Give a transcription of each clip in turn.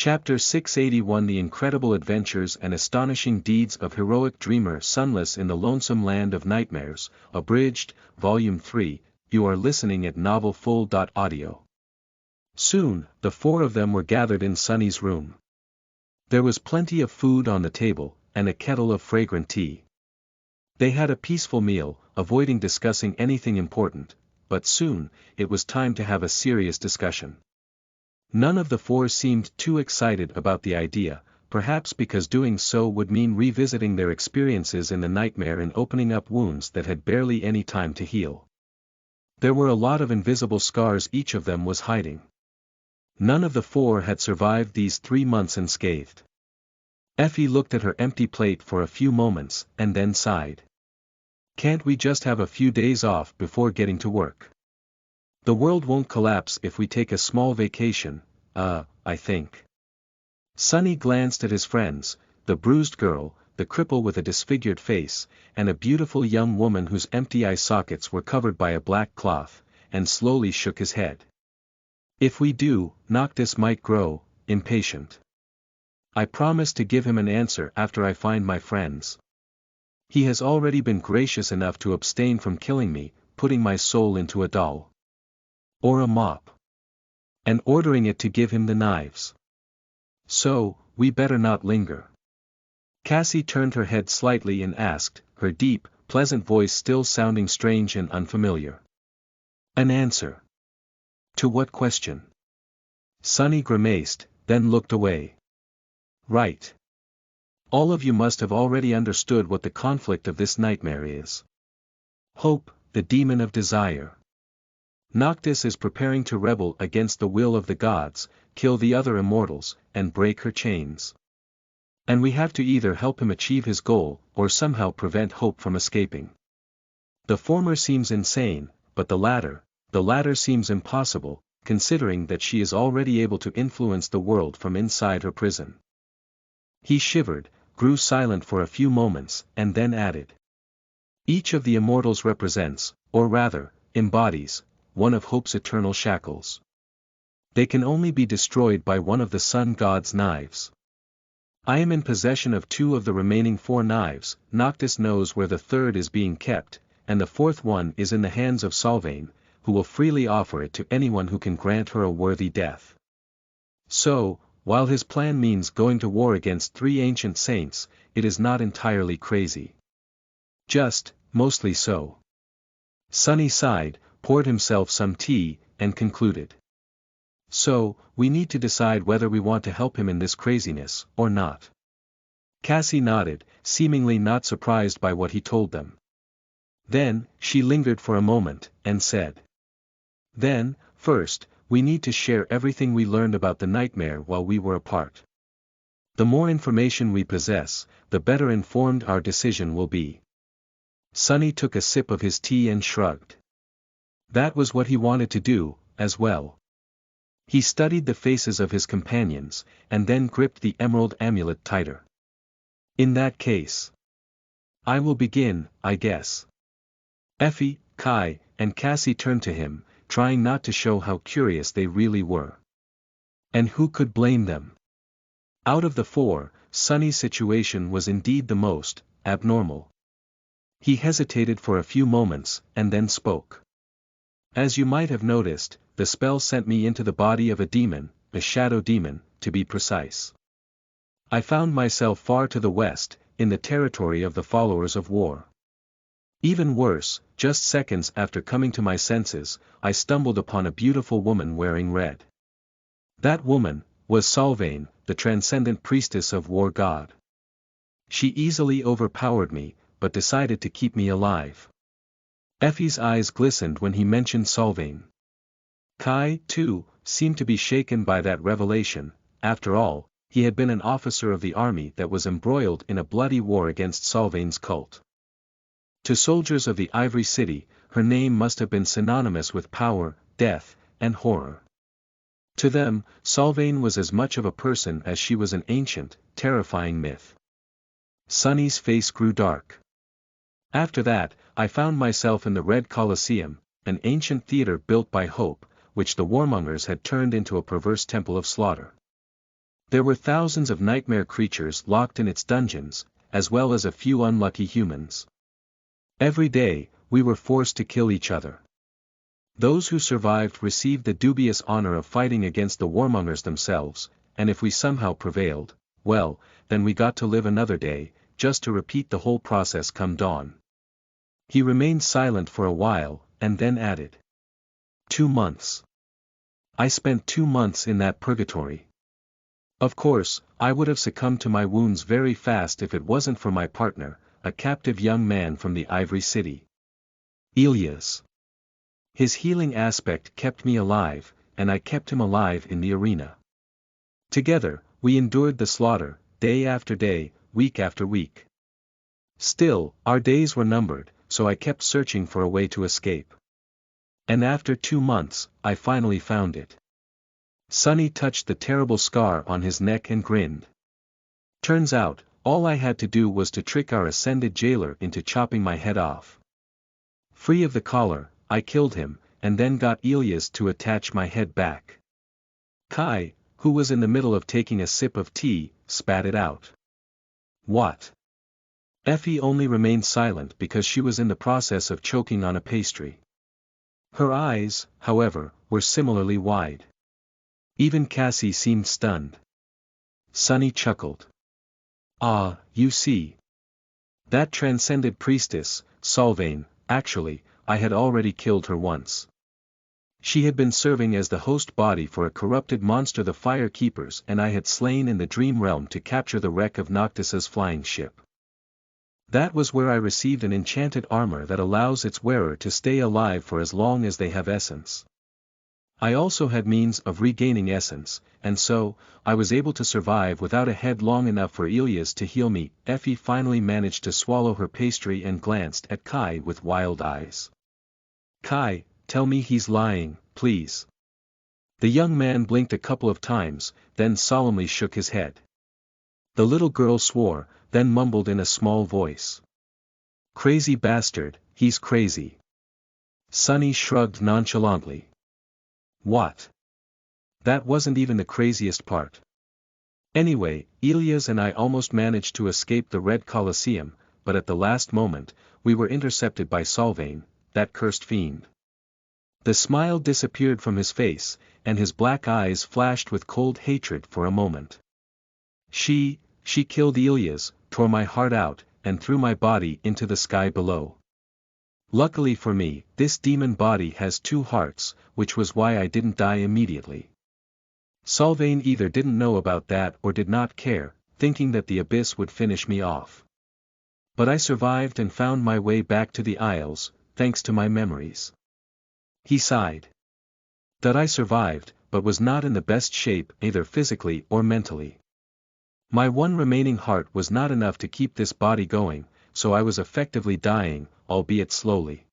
Chapter 681 The Incredible Adventures and Astonishing Deeds of Heroic Dreamer Sunless in the Lonesome Land of Nightmares, Abridged, Volume 3, you are listening at novelfull.audio. Soon, the four of them were gathered in Sunny's room. There was plenty of food on the table, and a kettle of fragrant tea. They had a peaceful meal, avoiding discussing anything important, but soon, it was time to have a serious discussion. None of the four seemed too excited about the idea, perhaps because doing so would mean revisiting their experiences in the nightmare and opening up wounds that had barely any time to heal. There were a lot of invisible scars each of them was hiding. None of the four had survived these 3 months unscathed. Effie looked at her empty plate for a few moments, and then sighed. "Can't we just have a few days off before getting to work? The world won't collapse if we take a small vacation, I think." Sunny glanced at his friends, the bruised girl, the cripple with a disfigured face, and a beautiful young woman whose empty eye sockets were covered by a black cloth, and slowly shook his head. "If we do, Noctis might grow impatient. I promise to give him an answer after I find my friends. He has already been gracious enough to abstain from killing me, putting my soul into a doll. Or a mop. And ordering it to give him the knives. So, we better not linger." Cassie turned her head slightly and asked, her deep, pleasant voice still sounding strange and unfamiliar. "An answer? To what question?" Sunny grimaced, then looked away. "Right. All of you must have already understood what the conflict of this nightmare is. Hope, the demon of desire. Noctis is preparing to rebel against the will of the gods, kill the other immortals, and break her chains. And we have to either help him achieve his goal, or somehow prevent Hope from escaping. The former seems insane, but the latter seems impossible, considering that she is already able to influence the world from inside her prison." He shivered, grew silent for a few moments, and then added. "Each of the immortals represents, or rather, embodies, one of Hope's eternal shackles. They can only be destroyed by one of the sun god's knives. I am in possession of 2 of the remaining 4 knives, Noctis knows where the third is being kept, and the 4th one is in the hands of Solvain, who will freely offer it to anyone who can grant her a worthy death. So, while his plan means going to war against 3 ancient saints, it is not entirely crazy. Just, mostly so." Sunny sighed, poured himself some tea, and concluded. "So, we need to decide whether we want to help him in this craziness, or not." Cassie nodded, seemingly not surprised by what he told them. Then, she lingered for a moment, and said. "Then, first, we need to share everything we learned about the nightmare while we were apart. The more information we possess, the better informed our decision will be." Sunny took a sip of his tea and shrugged. That was what he wanted to do, as well. He studied the faces of his companions, and then gripped the emerald amulet tighter. "In that case, I will begin, I guess." Effie, Kai, and Cassie turned to him, trying not to show how curious they really were. And who could blame them? Out of the 4, Sunny's situation was indeed the most abnormal. He hesitated for a few moments, and then spoke. "As you might have noticed, the spell sent me into the body of a demon, a shadow demon, to be precise. I found myself far to the west, in the territory of the followers of war. Even worse, just seconds after coming to my senses, I stumbled upon a beautiful woman wearing red. That woman was Solvain, the transcendent priestess of war god. She easily overpowered me, but decided to keep me alive." Effie's eyes glistened when he mentioned Solvain. Kai, too, seemed to be shaken by that revelation. After all, he had been an officer of the army that was embroiled in a bloody war against Solvain's cult. To soldiers of the Ivory City, her name must have been synonymous with power, death, and horror. To them, Solvain was as much of a person as she was an ancient, terrifying myth. Sunny's face grew dark. "After that, I found myself in the Red Colosseum, an ancient theater built by Hope, which the warmongers had turned into a perverse temple of slaughter. There were thousands of nightmare creatures locked in its dungeons, as well as a few unlucky humans. Every day, we were forced to kill each other. Those who survived received the dubious honor of fighting against the warmongers themselves, and if we somehow prevailed, well, then we got to live another day, just to repeat the whole process come dawn. He remained silent for a while, and then added. 2 months. I spent 2 months in that purgatory. Of course, I would have succumbed to my wounds very fast if it wasn't for my partner, a captive young man from the Ivory City. Ilias. His healing aspect kept me alive, and I kept him alive in the arena. Together, we endured the slaughter, day after day, week after week. Still, our days were numbered, so I kept searching for a way to escape. And after 2 months, I finally found it. Sonny touched the terrible scar on his neck and grinned. Turns out, all I had to do was to trick our ascended jailer into chopping my head off. Free of the collar, I killed him, and then got Ilias to attach my head back. Kai, who was in the middle of taking a sip of tea, spat it out. What? Effie only remained silent because she was in the process of choking on a pastry. Her eyes, however, were similarly wide. Even Cassie seemed stunned. Sonny chuckled. Ah, you see. That transcended priestess, Solvain, actually, I had already killed her once. She had been serving as the host body for a corrupted monster, the Fire Keepers, and I had slain in the dream realm to capture the wreck of Noctis's flying ship. That was where I received an enchanted armor that allows its wearer to stay alive for as long as they have essence. I also had means of regaining essence, and so, I was able to survive without a head long enough for Ilias to heal me. Effie finally managed to swallow her pastry and glanced at Kai with wild eyes. Kai, tell me he's lying, please. The young man blinked a couple of times, then solemnly shook his head. The little girl swore, then mumbled in a small voice. Crazy bastard, he's crazy. Sonny shrugged nonchalantly. What? That wasn't even the craziest part. Anyway, Ilias and I almost managed to escape the Red Colosseum, but at the last moment, we were intercepted by Solvain, that cursed fiend. The smile disappeared from his face, and his black eyes flashed with cold hatred for a moment. She killed Ilias, tore my heart out, and threw my body into the sky below. Luckily for me, this demon body has 2 hearts, which was why I didn't die immediately. Solvain either didn't know about that or did not care, thinking that the abyss would finish me off. But I survived and found my way back to the Isles, thanks to my memories. He sighed. That I survived, but was not in the best shape either physically or mentally. My one remaining heart was not enough to keep this body going, so I was effectively dying, albeit slowly.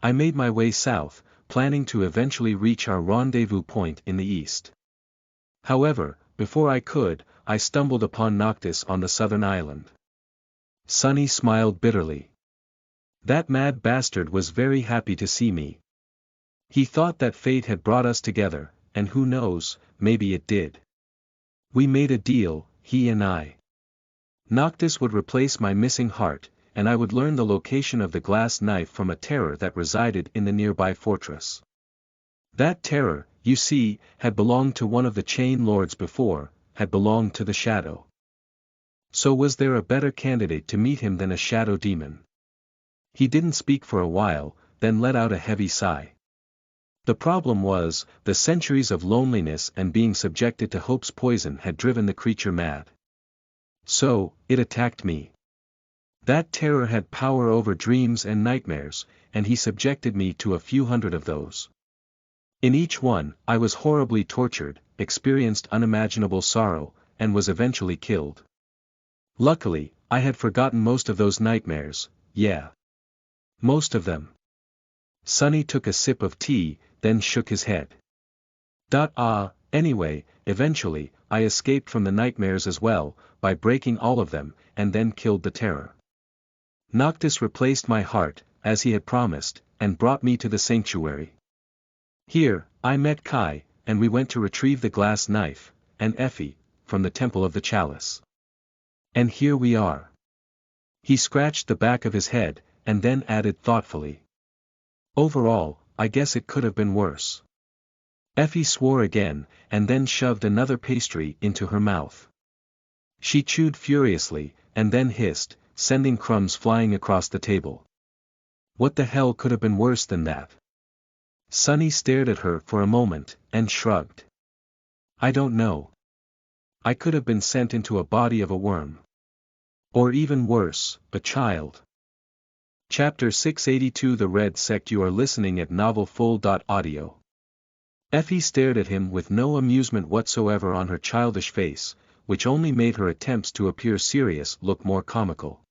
I made my way south, planning to eventually reach our rendezvous point in the east. However, before I could, I stumbled upon Noctis on the southern island. Sonny smiled bitterly. That mad bastard was very happy to see me. He thought that fate had brought us together, and who knows, maybe it did. We made a deal, he and I. Noctis would replace my missing heart, and I would learn the location of the glass knife from a terror that resided in the nearby fortress. That terror, you see, had belonged to one of the chain lords before, had belonged to the shadow. So was there a better candidate to meet him than a shadow demon? He didn't speak for a while, then let out a heavy sigh. The problem was, the centuries of loneliness and being subjected to Hope's poison had driven the creature mad. So, it attacked me. That terror had power over dreams and nightmares, and he subjected me to a few hundred of those. In each one, I was horribly tortured, experienced unimaginable sorrow, and was eventually killed. Luckily, I had forgotten most of those nightmares, yeah. Most of them. Sonny took a sip of tea, then shook his head. Anyway, eventually, I escaped from the nightmares as well, by breaking all of them, and then killed the terror. Noctis replaced my heart, as he had promised, and brought me to the sanctuary. Here, I met Kai, and we went to retrieve the glass knife, and Effie, from the Temple of the Chalice. And here we are. He scratched the back of his head, and then added thoughtfully. Overall, I guess it could have been worse. Effie swore again, and then shoved another pastry into her mouth. She chewed furiously, and then hissed, sending crumbs flying across the table. What the hell could have been worse than that? Sunny stared at her for a moment, and shrugged. I don't know. I could have been sent into a body of a worm. Or even worse, a child. Chapter 682 The Red Sect. You are listening at NovelFull.audio. Effie stared at him with no amusement whatsoever on her childish face, which only made her attempts to appear serious look more comical.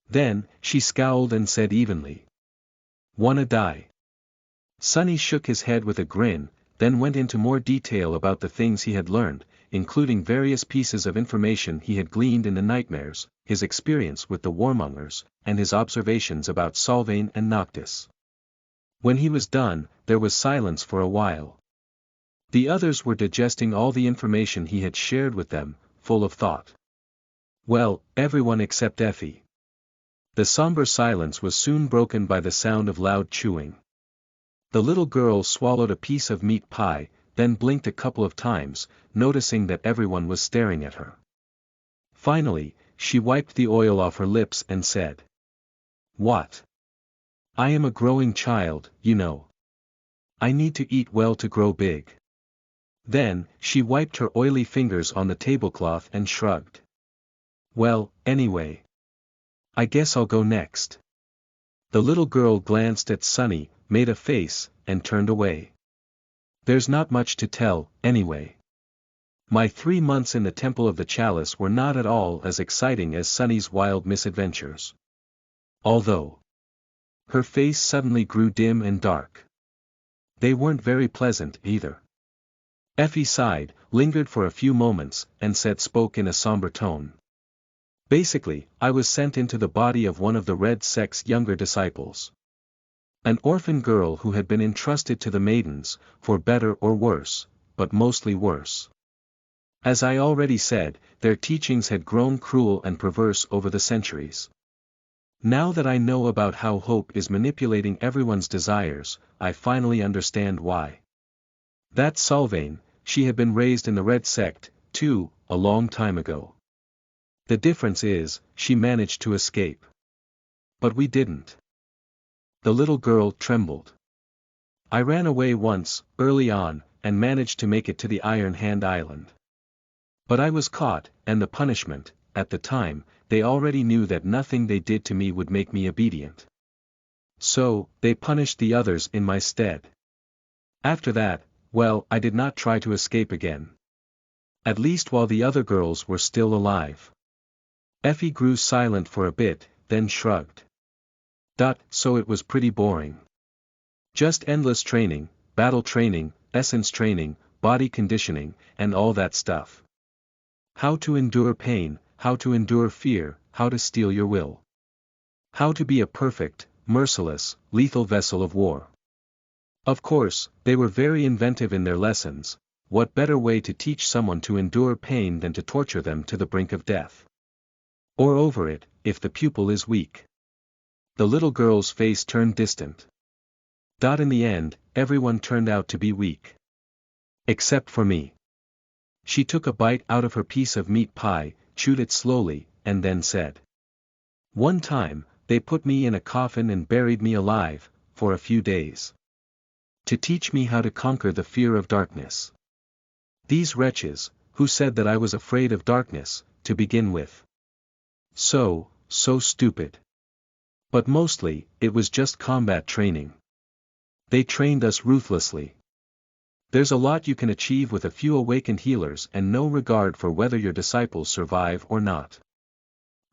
Then, she scowled and said evenly. Wanna die? Sunny shook his head with a grin, then went into more detail about the things he had learned, including various pieces of information he had gleaned in the nightmares, his experience with the warmongers, and his observations about Sylvain and Noctis. When he was done, there was silence for a while. The others were digesting all the information he had shared with them, full of thought. Well, everyone except Effie. The somber silence was soon broken by the sound of loud chewing. The little girl swallowed a piece of meat pie, then blinked a couple of times, noticing that everyone was staring at her. Finally, she wiped the oil off her lips and said. What? I am a growing child, you know. I need to eat well to grow big. Then, she wiped her oily fingers on the tablecloth and shrugged. Well, anyway. I guess I'll go next. The little girl glanced at Sunny, made a face, and turned away. There's not much to tell, anyway. My 3 months in the Temple of the Chalice were not at all as exciting as Sunny's wild misadventures. Although her face suddenly grew dim and dark. They weren't very pleasant either. Effie sighed, lingered for a few moments, and spoke in a somber tone. Basically, I was sent into the body of one of the Red Sect's younger disciples. An orphan girl who had been entrusted to the maidens, for better or worse, but mostly worse. As I already said, their teachings had grown cruel and perverse over the centuries. Now that I know about how hope is manipulating everyone's desires, I finally understand why. That Sylvain, she had been raised in the Red Sect, too, a long time ago. The difference is, she managed to escape. But we didn't. The little girl trembled. I ran away once, early on, and managed to make it to the Iron Hand Island. But I was caught, and the punishment, at the time, they already knew that nothing they did to me would make me obedient. So, they punished the others in my stead. After that, well, I did not try to escape again. At least while the other girls were still alive. Effie grew silent for a bit, then shrugged. So it was pretty boring. Just endless training, battle training, essence training, body conditioning, and all that stuff. How to endure pain, how to endure fear, how to steel your will. How to be a perfect, merciless, lethal vessel of war. Of course, they were very inventive in their lessons. What better way to teach someone to endure pain than to torture them to the brink of death? Or over it, if the pupil is weak. The little girl's face turned distant. In the end, everyone turned out to be weak. Except for me. She took a bite out of her piece of meat pie, chewed it slowly, and then said. One time, they put me in a coffin and buried me alive, for a few days. To teach me how to conquer the fear of darkness. These wretches, who said that I was afraid of darkness, to begin with. So stupid. But mostly, it was just combat training. They trained us ruthlessly. There's a lot you can achieve with a few awakened healers and no regard for whether your disciples survive or not.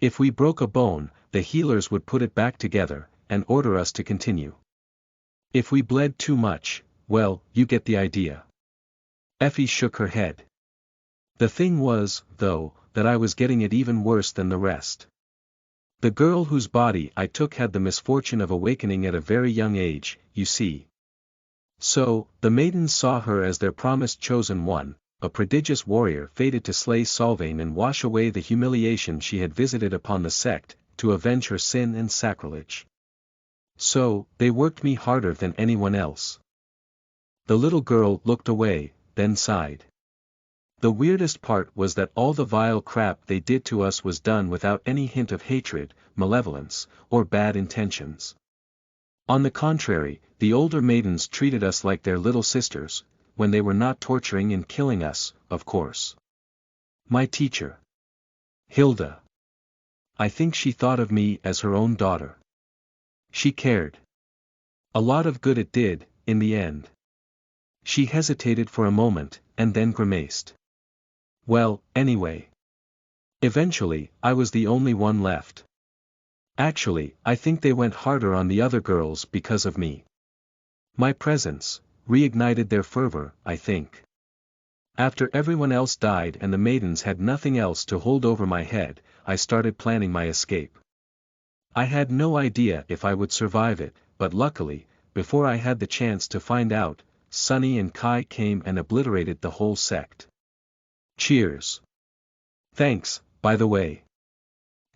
If we broke a bone, the healers would put it back together, and order us to continue. If we bled too much, well, you get the idea. Effie shook her head. The thing was, though, that I was getting it even worse than the rest. The girl whose body I took had the misfortune of awakening at a very young age, you see. So, the maidens saw her as their promised chosen one, a prodigious warrior fated to slay Solvain and wash away the humiliation she had visited upon the sect, to avenge her sin and sacrilege. So, they worked me harder than anyone else. The little girl looked away, then sighed. The weirdest part was that all the vile crap they did to us was done without any hint of hatred, malevolence, or bad intentions. On the contrary, the older maidens treated us like their little sisters, when they were not torturing and killing us, of course. My teacher. Hilda. I think she thought of me as her own daughter. She cared. A lot of good it did, in the end. She hesitated for a moment, and then grimaced. Well, anyway. Eventually, I was the only one left. Actually, I think they went harder on the other girls because of me. My presence reignited their fervor, I think. After everyone else died and the maidens had nothing else to hold over my head, I started planning my escape. I had no idea if I would survive it, but luckily, before I had the chance to find out, Sunny and Kai came and obliterated the whole sect. Cheers. Thanks, by the way.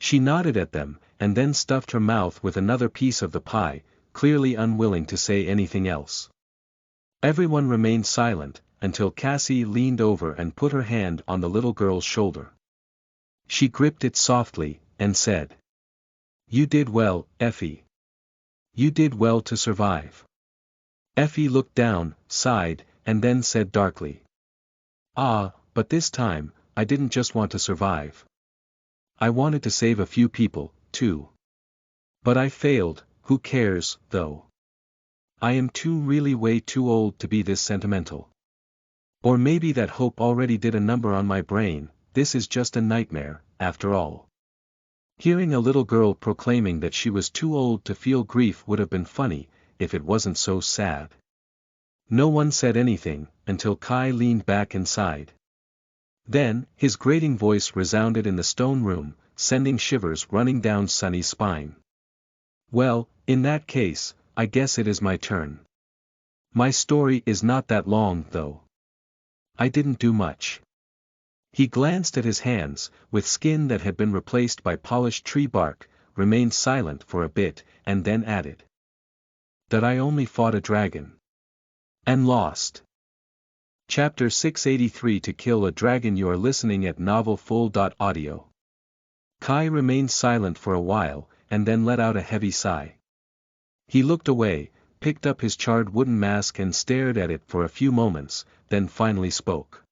She nodded at them, and then stuffed her mouth with another piece of the pie, clearly unwilling to say anything else. Everyone remained silent, until Cassie leaned over and put her hand on the little girl's shoulder. She gripped it softly, and said, "You did well, Effie. You did well to survive." Effie looked down, sighed, and then said darkly, "Ah, but this time, I didn't just want to survive. I wanted to save a few people, too. But I failed, who cares, though? I am really way too old to be this sentimental. Or maybe that hope already did a number on my brain, this is just a nightmare, after all." Hearing a little girl proclaiming that she was too old to feel grief would have been funny, if it wasn't so sad. No one said anything, until Kai leaned back and sighed. Then, his grating voice resounded in the stone room, sending shivers running down Sunny's spine. "Well, in that case, I guess it is my turn. My story is not that long, though. I didn't do much." He glanced at his hands, with skin that had been replaced by polished tree bark, remained silent for a bit, and then added, "That I only fought a dragon. And lost." Chapter 683 To Kill a Dragon. You are listening at novelfull.audio. Kai remained silent for a while, and then let out a heavy sigh. He looked away, picked up his charred wooden mask and stared at it for a few moments, then finally spoke.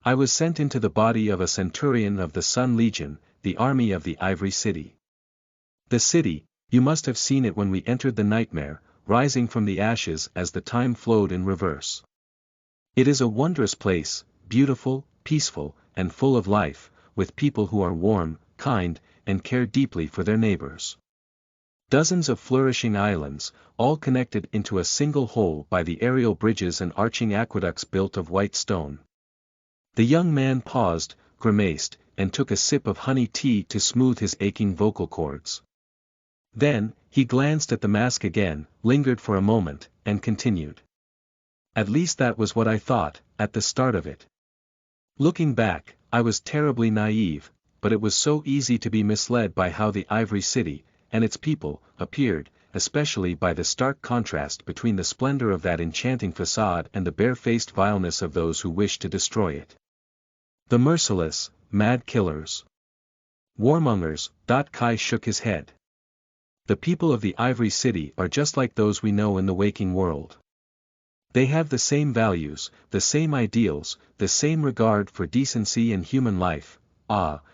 "I was sent into the body of a centurion of the Sun Legion, the army of the Ivory City. The city, you must have seen it when we entered the nightmare, rising from the ashes as the time flowed in reverse. It is a wondrous place, beautiful, peaceful, and full of life, with people who are warm, kind, and care deeply for their neighbors. Dozens of flourishing islands, all connected into a single whole by the aerial bridges and arching aqueducts built of white stone." The young man paused, grimaced, and took a sip of honey tea to smooth his aching vocal cords. Then, he glanced at the mask again, lingered for a moment, and continued. "At least that was what I thought, at the start of it. Looking back, I was terribly naive, but it was so easy to be misled by how the Ivory City, and its people, appeared, especially by the stark contrast between the splendor of that enchanting facade and the barefaced vileness of those who wished to destroy it. The merciless, mad killers. Warmongers. Kai shook his head. The people of the Ivory City are just like those we know in the waking world. They have the same values, the same ideals, the same regard for decency and human life.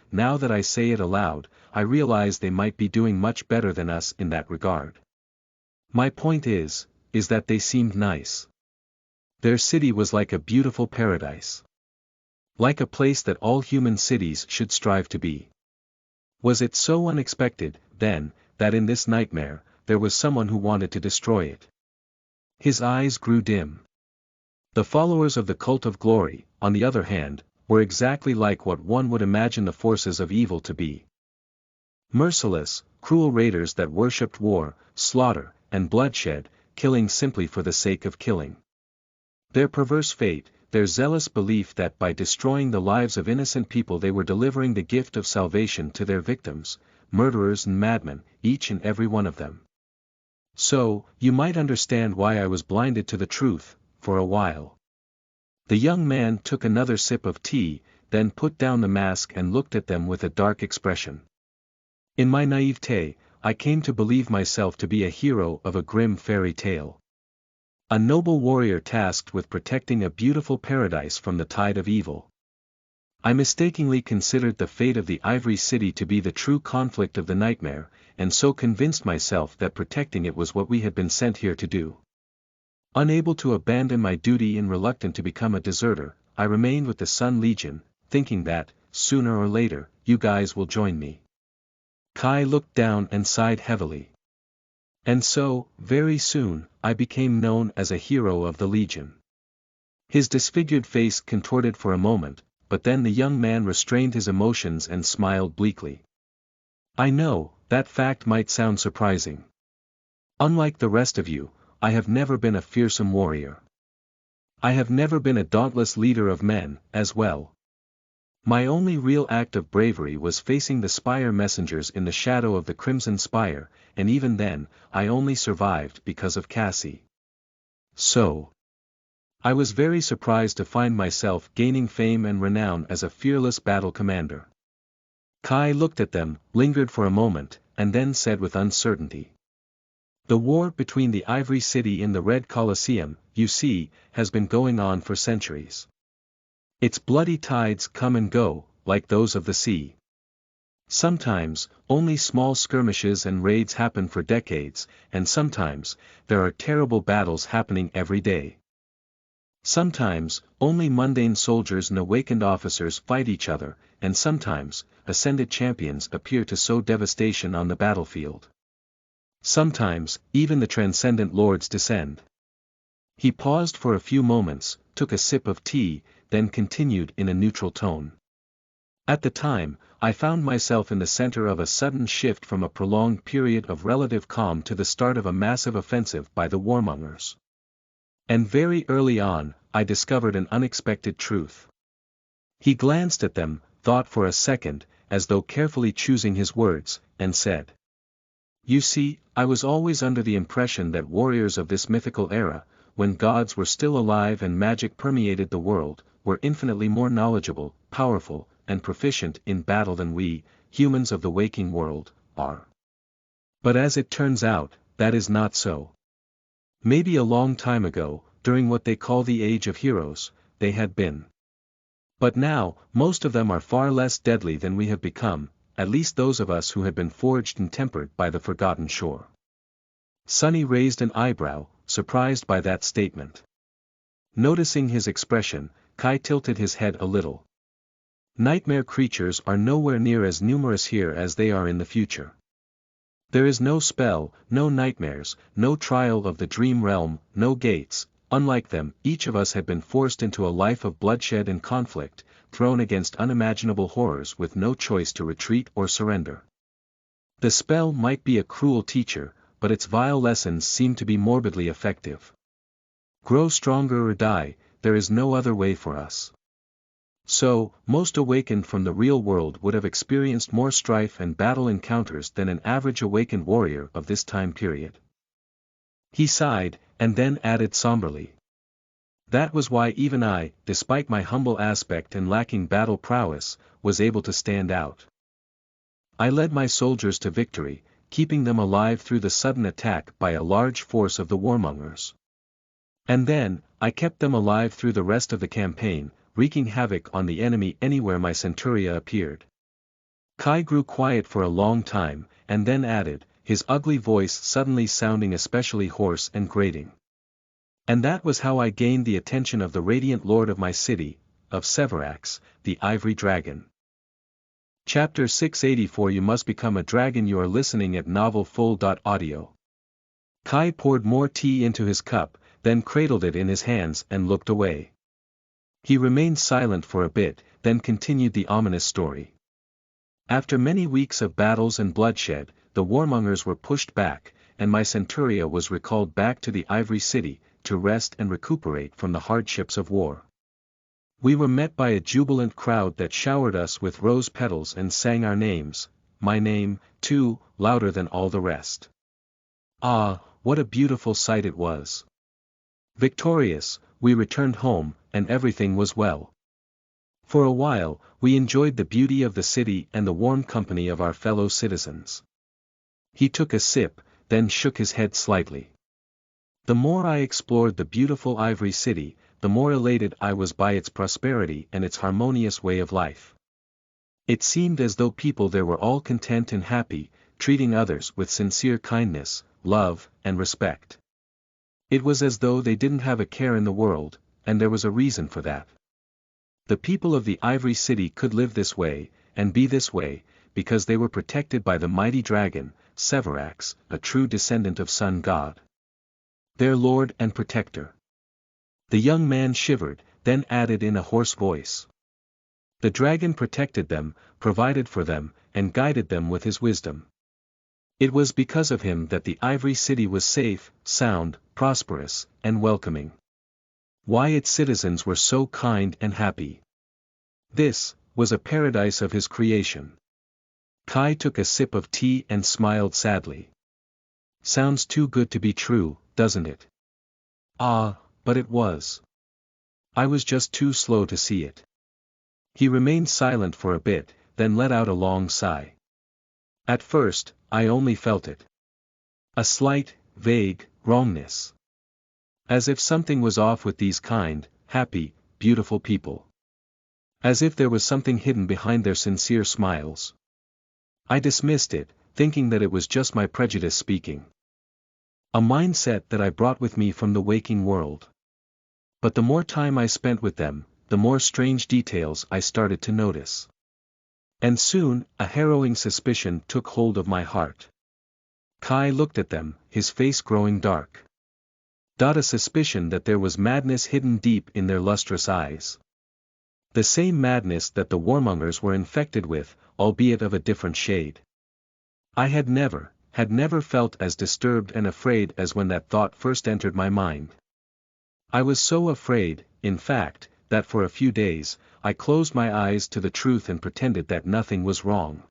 Now that I say it aloud, I realize they might be doing much better than us in that regard. My point is that they seemed nice. Their city was like a beautiful paradise. Like a place that all human cities should strive to be. Was it so unexpected, then, that in this nightmare, there was someone who wanted to destroy it?" His eyes grew dim. The followers of the cult of glory, on the other hand, were exactly like what one would imagine the forces of evil to be. Merciless, cruel raiders that worshipped war, slaughter, and bloodshed, killing simply for the sake of killing. Their perverse fate, their zealous belief that by destroying the lives of innocent people they were delivering the gift of salvation to their victims, murderers and madmen, each and every one of them. So, you might understand why I was blinded to the truth, for a while. The young man took another sip of tea, then put down the mask and looked at them with a dark expression. In my naivete, I came to believe myself to be a hero of a grim fairy tale. A noble warrior tasked with protecting a beautiful paradise from the tide of evil. I mistakenly considered the fate of the Ivory City to be the true conflict of the nightmare, and so convinced myself that protecting it was what we had been sent here to do. Unable to abandon my duty and reluctant to become a deserter, I remained with the Sun Legion, thinking that, sooner or later, you guys will join me. Kai looked down and sighed heavily. And so, very soon, I became known as a hero of the Legion. His disfigured face contorted for a moment, but then the young man restrained his emotions and smiled bleakly. I know, that fact might sound surprising. Unlike the rest of you, I have never been a fearsome warrior. I have never been a dauntless leader of men, as well. My only real act of bravery was facing the Spire messengers in the shadow of the Crimson Spire, and even then, I only survived because of Cassie. So, I was very surprised to find myself gaining fame and renown as a fearless battle commander. Kai looked at them, lingered for a moment, and then said with uncertainty. The war between the Ivory City and the Red Colosseum, you see, has been going on for centuries. Its bloody tides come and go, like those of the sea. Sometimes, only small skirmishes and raids happen for decades, and sometimes, there are terrible battles happening every day. Sometimes, only mundane soldiers and awakened officers fight each other, and sometimes, ascended champions appear to sow devastation on the battlefield. Sometimes, even the transcendent lords descend. He paused for a few moments, took a sip of tea, then continued in a neutral tone. At the time, I found myself in the center of a sudden shift from a prolonged period of relative calm to the start of a massive offensive by the warmongers. And very early on, I discovered an unexpected truth. He glanced at them, thought for a second, as though carefully choosing his words, and said. You see, I was always under the impression that warriors of this mythical era, when gods were still alive and magic permeated the world, were infinitely more knowledgeable, powerful, and proficient in battle than we, humans of the waking world, are. But as it turns out, that is not so. Maybe a long time ago, during what they call the Age of Heroes, they had been. But now, most of them are far less deadly than we have become, at least those of us who had been forged and tempered by the Forgotten Shore. Sunny raised an eyebrow, surprised by that statement. Noticing his expression, Kai tilted his head a little. Nightmare creatures are nowhere near as numerous here as they are in the future. There is no spell, no nightmares, no trial of the dream realm, no gates. Unlike them, each of us had been forced into a life of bloodshed and conflict, thrown against unimaginable horrors with no choice to retreat or surrender. The spell might be a cruel teacher, but its vile lessons seem to be morbidly effective. Grow stronger or die, there is no other way for us. So, most awakened from the real world would have experienced more strife and battle encounters than an average awakened warrior of this time period. He sighed, and then added somberly. That was why even I, despite my humble aspect and lacking battle prowess, was able to stand out. I led my soldiers to victory, keeping them alive through the sudden attack by a large force of the warmongers. And then, I kept them alive through the rest of the campaign, wreaking havoc on the enemy anywhere my centuria appeared. Kai grew quiet for a long time, and then added, his ugly voice suddenly sounding especially hoarse and grating. And that was how I gained the attention of the radiant lord of my city, of Severax, the Ivory Dragon. Chapter 684 You Must Become a Dragon. You are listening at NovelFull.audio. Kai poured more tea into his cup, then cradled it in his hands and looked away. He remained silent for a bit, then continued the ominous story. After many weeks of battles and bloodshed, the warmongers were pushed back, and my centuria was recalled back to the Ivory City, to rest and recuperate from the hardships of war. We were met by a jubilant crowd that showered us with rose petals and sang our names, my name, too, louder than all the rest. Ah, what a beautiful sight it was! Victorious, we returned home, and everything was well. For a while, we enjoyed the beauty of the city and the warm company of our fellow citizens. He took a sip, then shook his head slightly. The more I explored the beautiful Ivory City, the more elated I was by its prosperity and its harmonious way of life. It seemed as though people there were all content and happy, treating others with sincere kindness, love, and respect. It was as though they didn't have a care in the world, and there was a reason for that. The people of the Ivory City could live this way, and be this way, because they were protected by the mighty dragon, Severax, a true descendant of Sun God. Their lord and protector. The young man shivered, then added in a hoarse voice. The dragon protected them, provided for them, and guided them with his wisdom. It was because of him that the Ivory City was safe, sound, prosperous, and welcoming. Why its citizens were so kind and happy. This was a paradise of his creation. Kai took a sip of tea and smiled sadly. Sounds too good to be true, doesn't it? Ah, but it was. I was just too slow to see it. He remained silent for a bit, then let out a long sigh. At first, I only felt it. A slight, vague, wrongness. As if something was off with these kind, happy, beautiful people. As if there was something hidden behind their sincere smiles. I dismissed it, thinking that it was just my prejudice speaking. A mindset that I brought with me from the waking world. But the more time I spent with them, the more strange details I started to notice. And soon, a harrowing suspicion took hold of my heart. Kai looked at them, his face growing dark. A suspicion that there was madness hidden deep in their lustrous eyes. The same madness that the warmongers were infected with, albeit of a different shade. I had never felt as disturbed and afraid as when that thought first entered my mind. I was so afraid, in fact, that for a few days, I closed my eyes to the truth and pretended that nothing was wrong.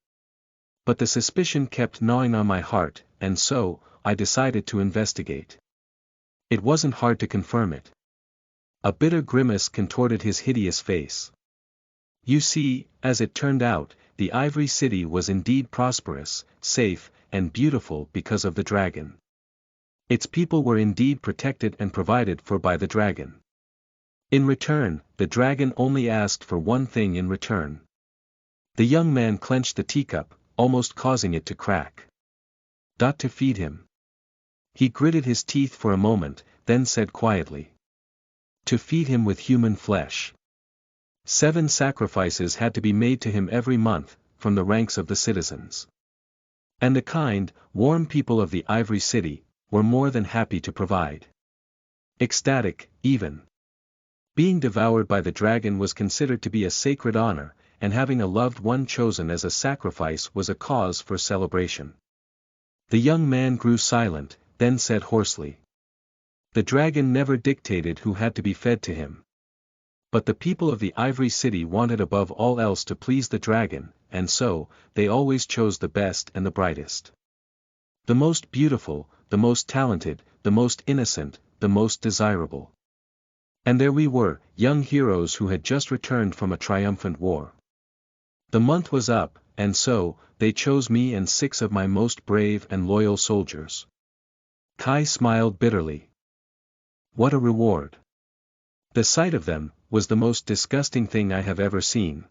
But the suspicion kept gnawing on my heart, and so, I decided to investigate. It wasn't hard to confirm it. A bitter grimace contorted his hideous face. You see, as it turned out, the Ivory City was indeed prosperous, safe, and beautiful because of the dragon. Its people were indeed protected and provided for by the dragon. In return, the dragon only asked for one thing in return. The young man clenched the teacup, almost causing it to crack. To feed him. He gritted his teeth for a moment, then said quietly. To feed him with human flesh. 7 sacrifices had to be made to him every month, from the ranks of the citizens. And the kind, warm people of the Ivory City, were more than happy to provide. Ecstatic, even. Being devoured by the dragon was considered to be a sacred honor, and having a loved one chosen as a sacrifice was a cause for celebration. The young man grew silent, then said hoarsely. The dragon never dictated who had to be fed to him. But the people of the Ivory City wanted above all else to please the dragon, and so, they always chose the best and the brightest. The most beautiful, the most talented, the most innocent, the most desirable. And there we were, young heroes who had just returned from a triumphant war. The month was up, and so, they chose me and 6 of my most brave and loyal soldiers. Kai smiled bitterly. What a reward! The sight of them was the most disgusting thing I have ever seen.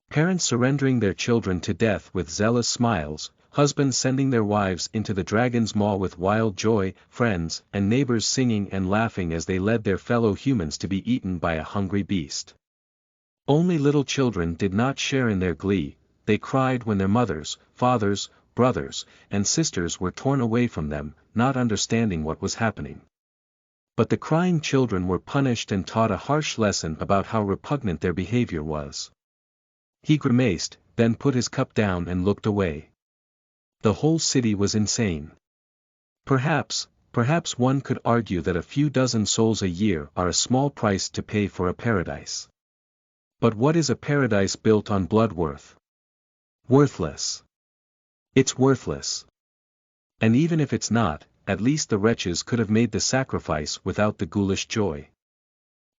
Parents surrendering their children to death with zealous smiles, husbands sending their wives into the dragon's maw with wild joy, friends and neighbors singing and laughing as they led their fellow humans to be eaten by a hungry beast. Only little children did not share in their glee, they cried when their mothers, fathers, brothers, and sisters were torn away from them, not understanding what was happening. But the crying children were punished and taught a harsh lesson about how repugnant their behavior was. He grimaced, then put his cup down and looked away. The whole city was insane. Perhaps one could argue that a few dozen souls a year are a small price to pay for a paradise. But what is a paradise built on blood worth? Worthless. It's worthless. And even if it's not, at least the wretches could have made the sacrifice without the ghoulish joy.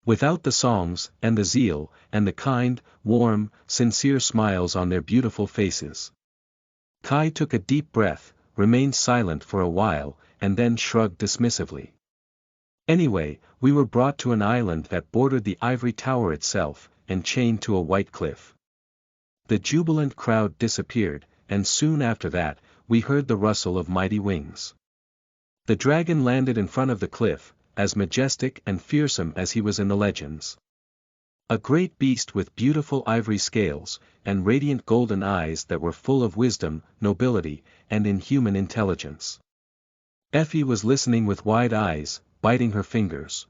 Without the songs, and the zeal, and the kind, warm, sincere smiles on their beautiful faces. Kai took a deep breath, remained silent for a while, and then shrugged dismissively. Anyway, we were brought to an island that bordered the ivory tower itself, and chained to a white cliff. The jubilant crowd disappeared, and soon after that, we heard the rustle of mighty wings. The dragon landed in front of the cliff, as majestic and fearsome as he was in the legends. A great beast with beautiful ivory scales, and radiant golden eyes that were full of wisdom, nobility, and inhuman intelligence. Effie was listening with wide eyes, biting her fingers.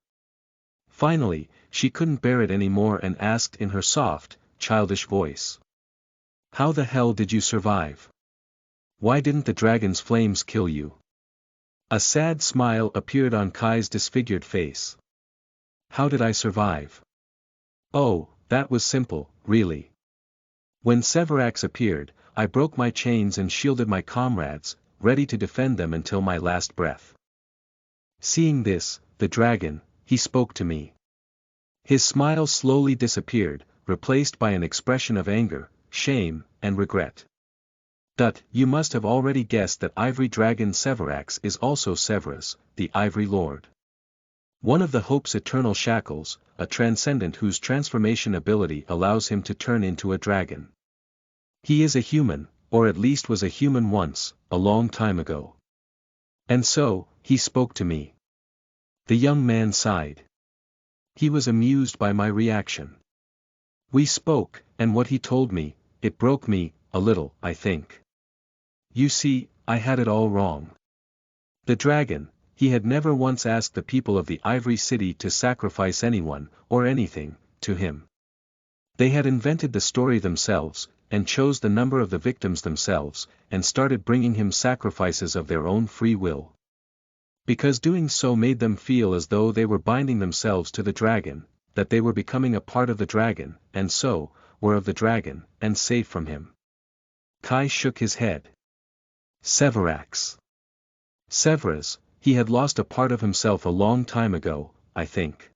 Finally, she couldn't bear it anymore and asked in her soft, childish voice. "How the hell did you survive? Why didn't the dragon's flames kill you?" A sad smile appeared on Kai's disfigured face. "How did I survive? Oh, that was simple, really. When Severax appeared, I broke my chains and shielded my comrades, ready to defend them until my last breath. Seeing this, the dragon, he spoke to me." His smile slowly disappeared, replaced by an expression of anger, shame, and regret. You must have already guessed that Ivory Dragon Severax is also Severus, the Ivory Lord. One of the Hope's eternal shackles, a transcendent whose transformation ability allows him to turn into a dragon. He is a human, or at least was a human once, a long time ago. And so, he spoke to me. The young man sighed. He was amused by my reaction. We spoke, and what he told me, it broke me, a little, I think. You see, I had it all wrong. The dragon, he had never once asked the people of the Ivory City to sacrifice anyone, or anything, to him. They had invented the story themselves, and chose the number of the victims themselves, and started bringing him sacrifices of their own free will. Because doing so made them feel as though they were binding themselves to the dragon, that they were becoming a part of the dragon, and so, were of the dragon, and safe from him. Kai shook his head. Severax. Severus, he had lost a part of himself a long time ago, I think.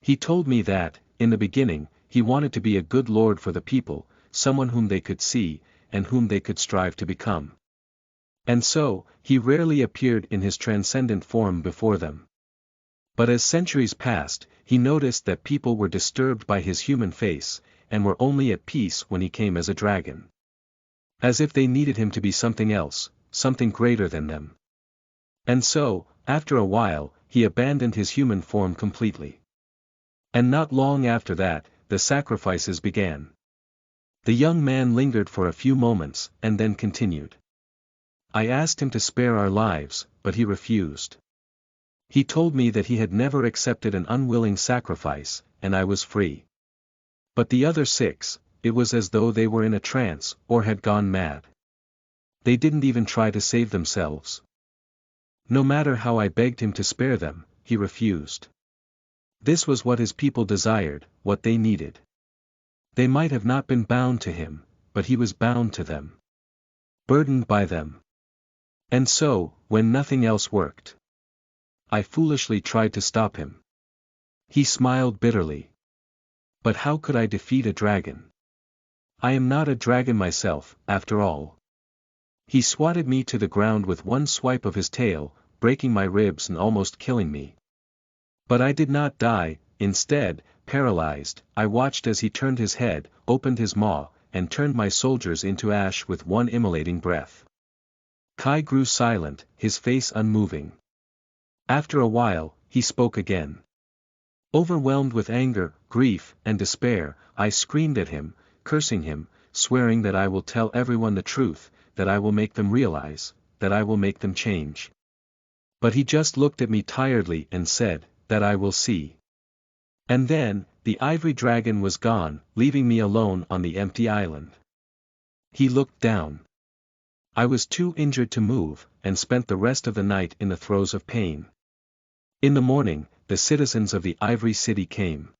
He told me that, in the beginning, he wanted to be a good lord for the people, someone whom they could see, and whom they could strive to become. And so, he rarely appeared in his transcendent form before them. But as centuries passed, he noticed that people were disturbed by his human face, and were only at peace when he came as a dragon. As if they needed him to be something else, something greater than them. And so, after a while, he abandoned his human form completely. And not long after that, the sacrifices began. The young man lingered for a few moments, and then continued. I asked him to spare our lives, but he refused. He told me that he had never accepted an unwilling sacrifice, and I was free. But the other 6, it was as though they were in a trance, or had gone mad. They didn't even try to save themselves. No matter how I begged him to spare them, he refused. This was what his people desired, what they needed. They might have not been bound to him, but he was bound to them. Burdened by them. And so, when nothing else worked, I foolishly tried to stop him. He smiled bitterly. But how could I defeat a dragon? I am not a dragon myself, after all. He swatted me to the ground with one swipe of his tail, breaking my ribs and almost killing me. But I did not die. Instead, paralyzed, I watched as he turned his head, opened his maw, and turned my soldiers into ash with one immolating breath. Kai grew silent, his face unmoving. After a while, he spoke again. Overwhelmed with anger, grief, and despair, I screamed at him, cursing him, swearing that I will tell everyone the truth, that I will make them realize, that I will make them change. But he just looked at me tiredly and said, that I will see. And then, the ivory dragon was gone, leaving me alone on the empty island. He looked down. I was too injured to move, and spent the rest of the night in the throes of pain. In the morning, the citizens of the Ivory City came.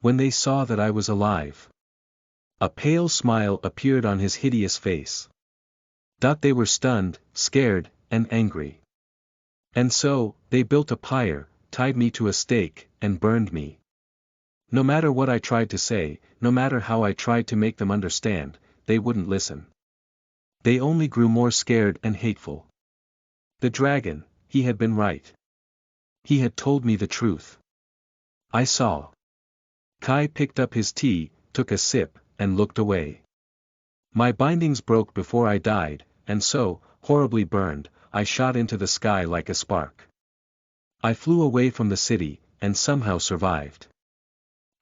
When they saw that I was alive, a pale smile appeared on his hideous face. They were stunned, scared, and angry. And so, they built a pyre, tied me to a stake, and burned me. No matter what I tried to say, no matter how I tried to make them understand, they wouldn't listen. They only grew more scared and hateful. The dragon, he had been right. He had told me the truth. I saw. Kai picked up his tea, took a sip, and looked away. My bindings broke before I died, and so, horribly burned, I shot into the sky like a spark. I flew away from the city, and somehow survived.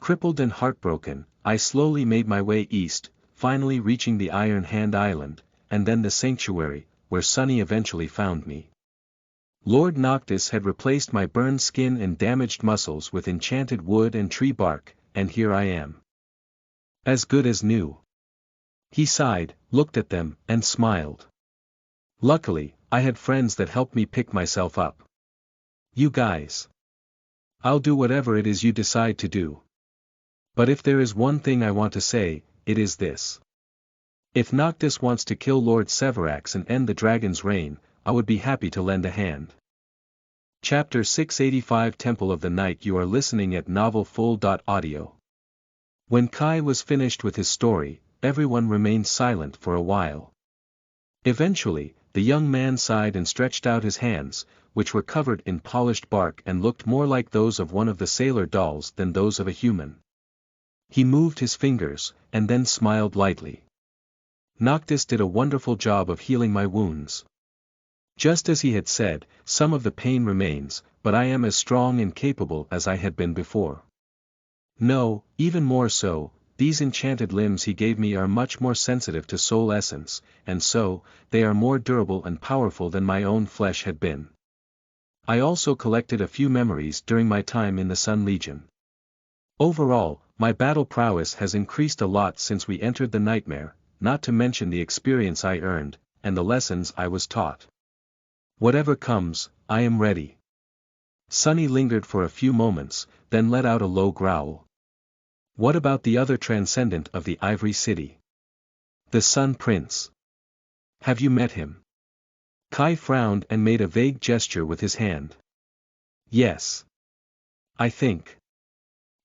Crippled and heartbroken, I slowly made my way east, finally reaching the Iron Hand Island, and then the sanctuary, where Sunny eventually found me. Lord Noctis had replaced my burned skin and damaged muscles with enchanted wood and tree bark, and here I am. As good as new. He sighed, looked at them, and smiled. Luckily, I had friends that helped me pick myself up. You guys. I'll do whatever it is you decide to do. But if there is one thing I want to say, it is this. If Noctis wants to kill Lord Severax and end the dragon's reign, I would be happy to lend a hand. Chapter 685 Temple of the Night. You are listening at NovelFull.audio. When Kai was finished with his story, everyone remained silent for a while. Eventually, the young man sighed and stretched out his hands, which were covered in polished bark and looked more like those of one of the sailor dolls than those of a human. He moved his fingers, and then smiled lightly. Noctis did a wonderful job of healing my wounds. Just as he had said, some of the pain remains, but I am as strong and capable as I had been before. No, even more so, these enchanted limbs he gave me are much more sensitive to soul essence, and so, they are more durable and powerful than my own flesh had been. I also collected a few memories during my time in the Sun Legion. Overall, my battle prowess has increased a lot since we entered the nightmare, not to mention the experience I earned, and the lessons I was taught. Whatever comes, I am ready. Sunny lingered for a few moments, then let out a low growl. What about the other transcendent of the Ivory City? The Sun Prince. Have you met him? Kai frowned and made a vague gesture with his hand. Yes. I think.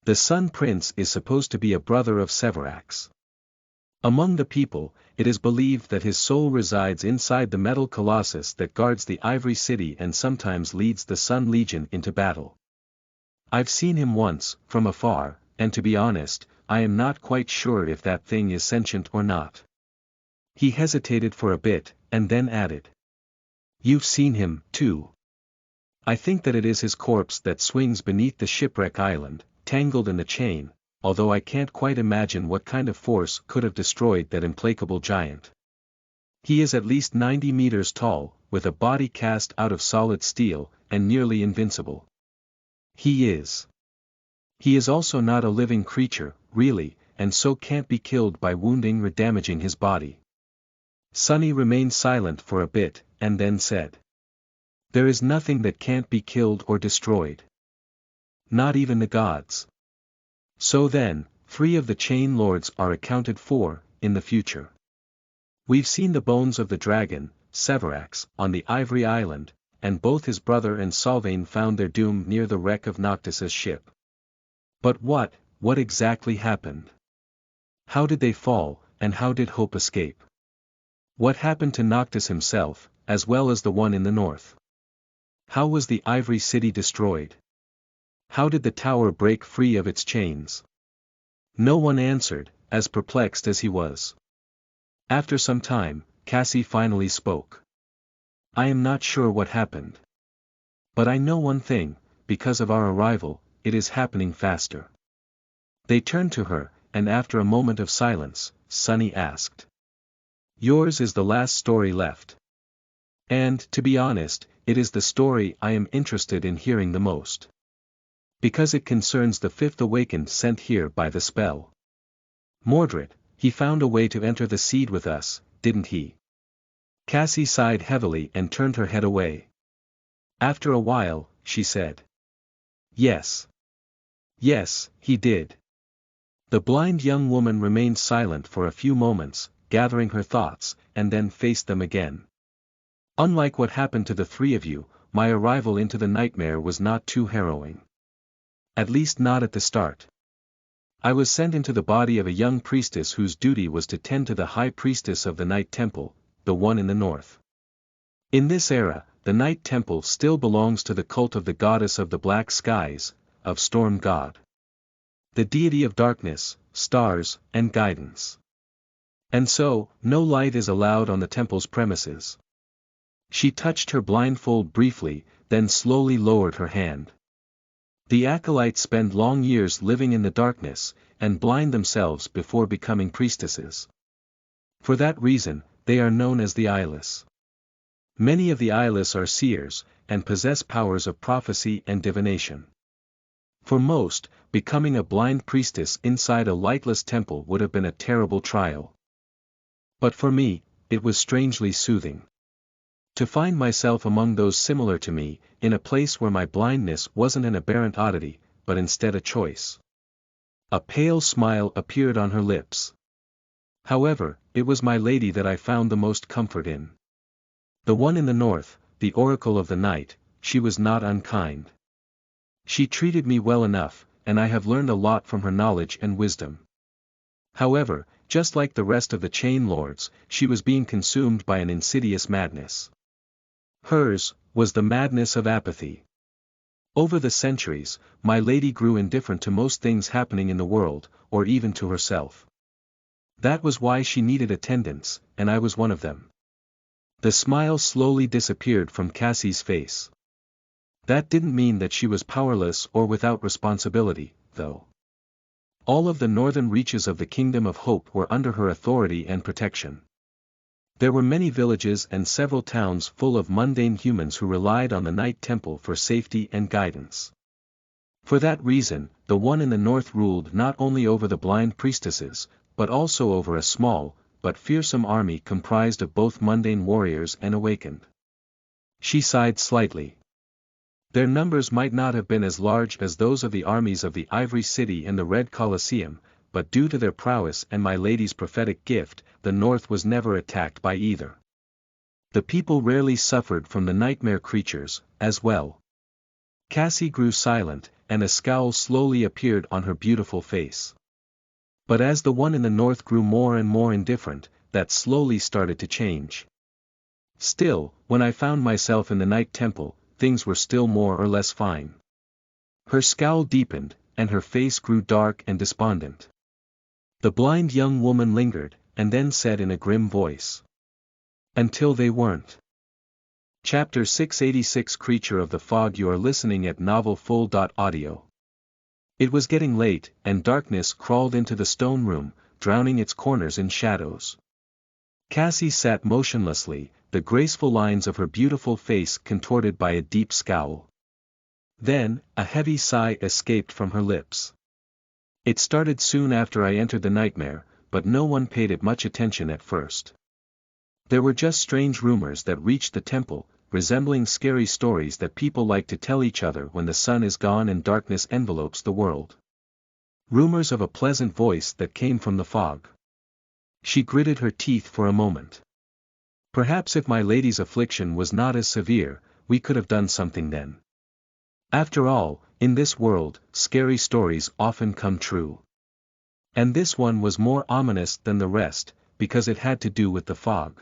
The Sun Prince is supposed to be a brother of Severax. Among the people, it is believed that his soul resides inside the metal colossus that guards the Ivory City and sometimes leads the Sun Legion into battle. I've seen him once, from afar, and to be honest, I am not quite sure if that thing is sentient or not. He hesitated for a bit, and then added. You've seen him, too. I think that it is his corpse that swings beneath the shipwreck island, tangled in a chain, although I can't quite imagine what kind of force could have destroyed that implacable giant. He is at least 90 meters tall, with a body cast out of solid steel, and nearly invincible. He is also not a living creature, really, and so can't be killed by wounding or damaging his body. Sunny remained silent for a bit, and then said. There is nothing that can't be killed or destroyed. Not even the gods. So then, 3 of the Chain Lords are accounted for, in the future. We've seen the bones of the dragon, Severax, on the Ivory Island, and both his brother and Sylvain found their doom near the wreck of Noctis's ship. But what exactly happened? How did they fall, and how did Hope escape? What happened to Noctis himself, as well as the one in the north? How was the Ivory City destroyed? How did the tower break free of its chains? No one answered, as perplexed as he was. After some time, Cassie finally spoke. I am not sure what happened. But I know one thing, because of our arrival, it is happening faster. They turned to her, and after a moment of silence, Sunny asked. Yours is the last story left. And, to be honest, it is the story I am interested in hearing the most. Because it concerns the 5th awakened sent here by the spell. Mordred, he found a way to enter the seed with us, didn't he? Cassie sighed heavily and turned her head away. After a while, she said. Yes. Yes, he did. The blind young woman remained silent for a few moments, gathering her thoughts, and then faced them again. Unlike what happened to the three of you, my arrival into the nightmare was not too harrowing. At least not at the start. I was sent into the body of a young priestess whose duty was to tend to the high priestess of the Night Temple, the one in the north. In this era, the Night Temple still belongs to the cult of the goddess of the black skies, of Storm God. The deity of darkness, stars, and guidance. And so, no light is allowed on the temple's premises. She touched her blindfold briefly, then slowly lowered her hand. The acolytes spend long years living in the darkness, and blind themselves before becoming priestesses. For that reason, they are known as the eyeless. Many of the eyeless are seers, and possess powers of prophecy and divination. For most, becoming a blind priestess inside a lightless temple would have been a terrible trial. But for me, it was strangely soothing. To find myself among those similar to me, in a place where my blindness wasn't an aberrant oddity, but instead a choice. A pale smile appeared on her lips. However, it was my lady that I found the most comfort in. The one in the north, the oracle of the night, she was not unkind. She treated me well enough, and I have learned a lot from her knowledge and wisdom. However, just like the rest of the chain lords, she was being consumed by an insidious madness. Hers was the madness of apathy. Over the centuries, my lady grew indifferent to most things happening in the world, or even to herself. That was why she needed attendants, and I was one of them. The smile slowly disappeared from Cassie's face. That didn't mean that she was powerless or without responsibility, though. All of the northern reaches of the Kingdom of Hope were under her authority and protection. There were many villages and several towns full of mundane humans who relied on the Night Temple for safety and guidance. For that reason, the one in the north ruled not only over the blind priestesses, but also over a small, but fearsome army comprised of both mundane warriors and awakened. She sighed slightly. Their numbers might not have been as large as those of the armies of the Ivory City and the Red Colosseum, but due to their prowess and my lady's prophetic gift, the north was never attacked by either. The people rarely suffered from the nightmare creatures, as well. Cassie grew silent, and a scowl slowly appeared on her beautiful face. But as the one in the north grew more and more indifferent, that slowly started to change. Still, when I found myself in the Night Temple, things were still more or less fine. Her scowl deepened, and her face grew dark and despondent. The blind young woman lingered, and then said in a grim voice. Until they weren't. Chapter 686 Creature of the Fog. You are listening at NovelFull.audio. It was getting late, and darkness crawled into the stone room, drowning its corners in shadows. Cassie sat motionlessly, the graceful lines of her beautiful face contorted by a deep scowl. Then, a heavy sigh escaped from her lips. It started soon after I entered the nightmare, but no one paid it much attention at first. There were just strange rumors that reached the temple, resembling scary stories that people like to tell each other when the sun is gone and darkness envelopes the world. Rumors of a pleasant voice that came from the fog. She gritted her teeth for a moment. Perhaps if my lady's affliction was not as severe, we could have done something then. After all, in this world, scary stories often come true. And this one was more ominous than the rest, because it had to do with the fog.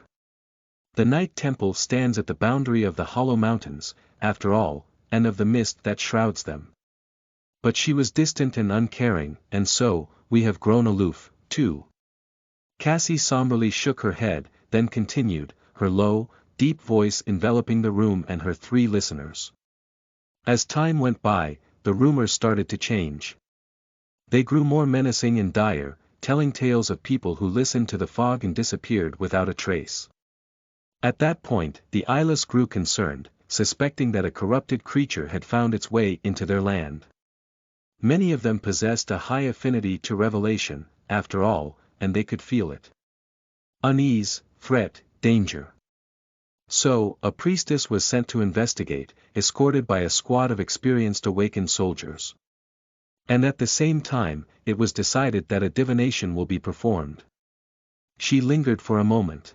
The Night Temple stands at the boundary of the Hollow Mountains, after all, and of the mist that shrouds them. But she was distant and uncaring, and so, we have grown aloof, too. Cassie somberly shook her head, then continued, her low, deep voice enveloping the room and her three listeners. As time went by, the rumors started to change. They grew more menacing and dire, telling tales of people who listened to the fog and disappeared without a trace. At that point, the eyeless grew concerned, suspecting that a corrupted creature had found its way into their land. Many of them possessed a high affinity to revelation, after all, and they could feel it. Unease, threat, danger. So, a priestess was sent to investigate, escorted by a squad of experienced awakened soldiers. And at the same time, it was decided that a divination will be performed. She lingered for a moment.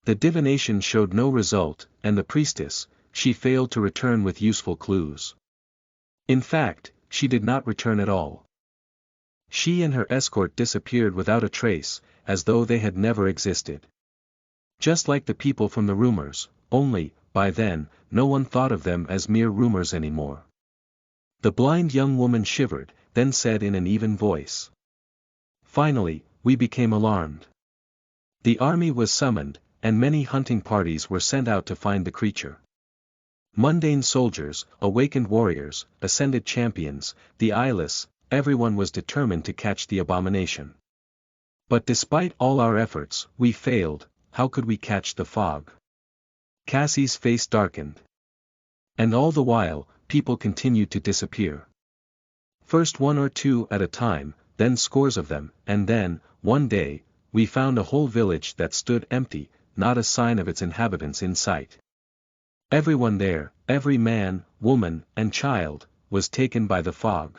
The divination showed no result, and the priestess, she failed to return with useful clues. In fact, she did not return at all. She and her escort disappeared without a trace, as though they had never existed. Just like the people from the rumors, only, by then, no one thought of them as mere rumors anymore. The blind young woman shivered, then said in an even voice. Finally, we became alarmed. The army was summoned, and many hunting parties were sent out to find the creature. Mundane soldiers, awakened warriors, ascended champions, the eyeless, everyone was determined to catch the abomination. But despite all our efforts, we failed. How could we catch the fog? Cassie's face darkened. And all the while, people continued to disappear. First one or two at a time, then scores of them, and then, one day, we found a whole village that stood empty, not a sign of its inhabitants in sight. Everyone there, every man, woman, and child, was taken by the fog.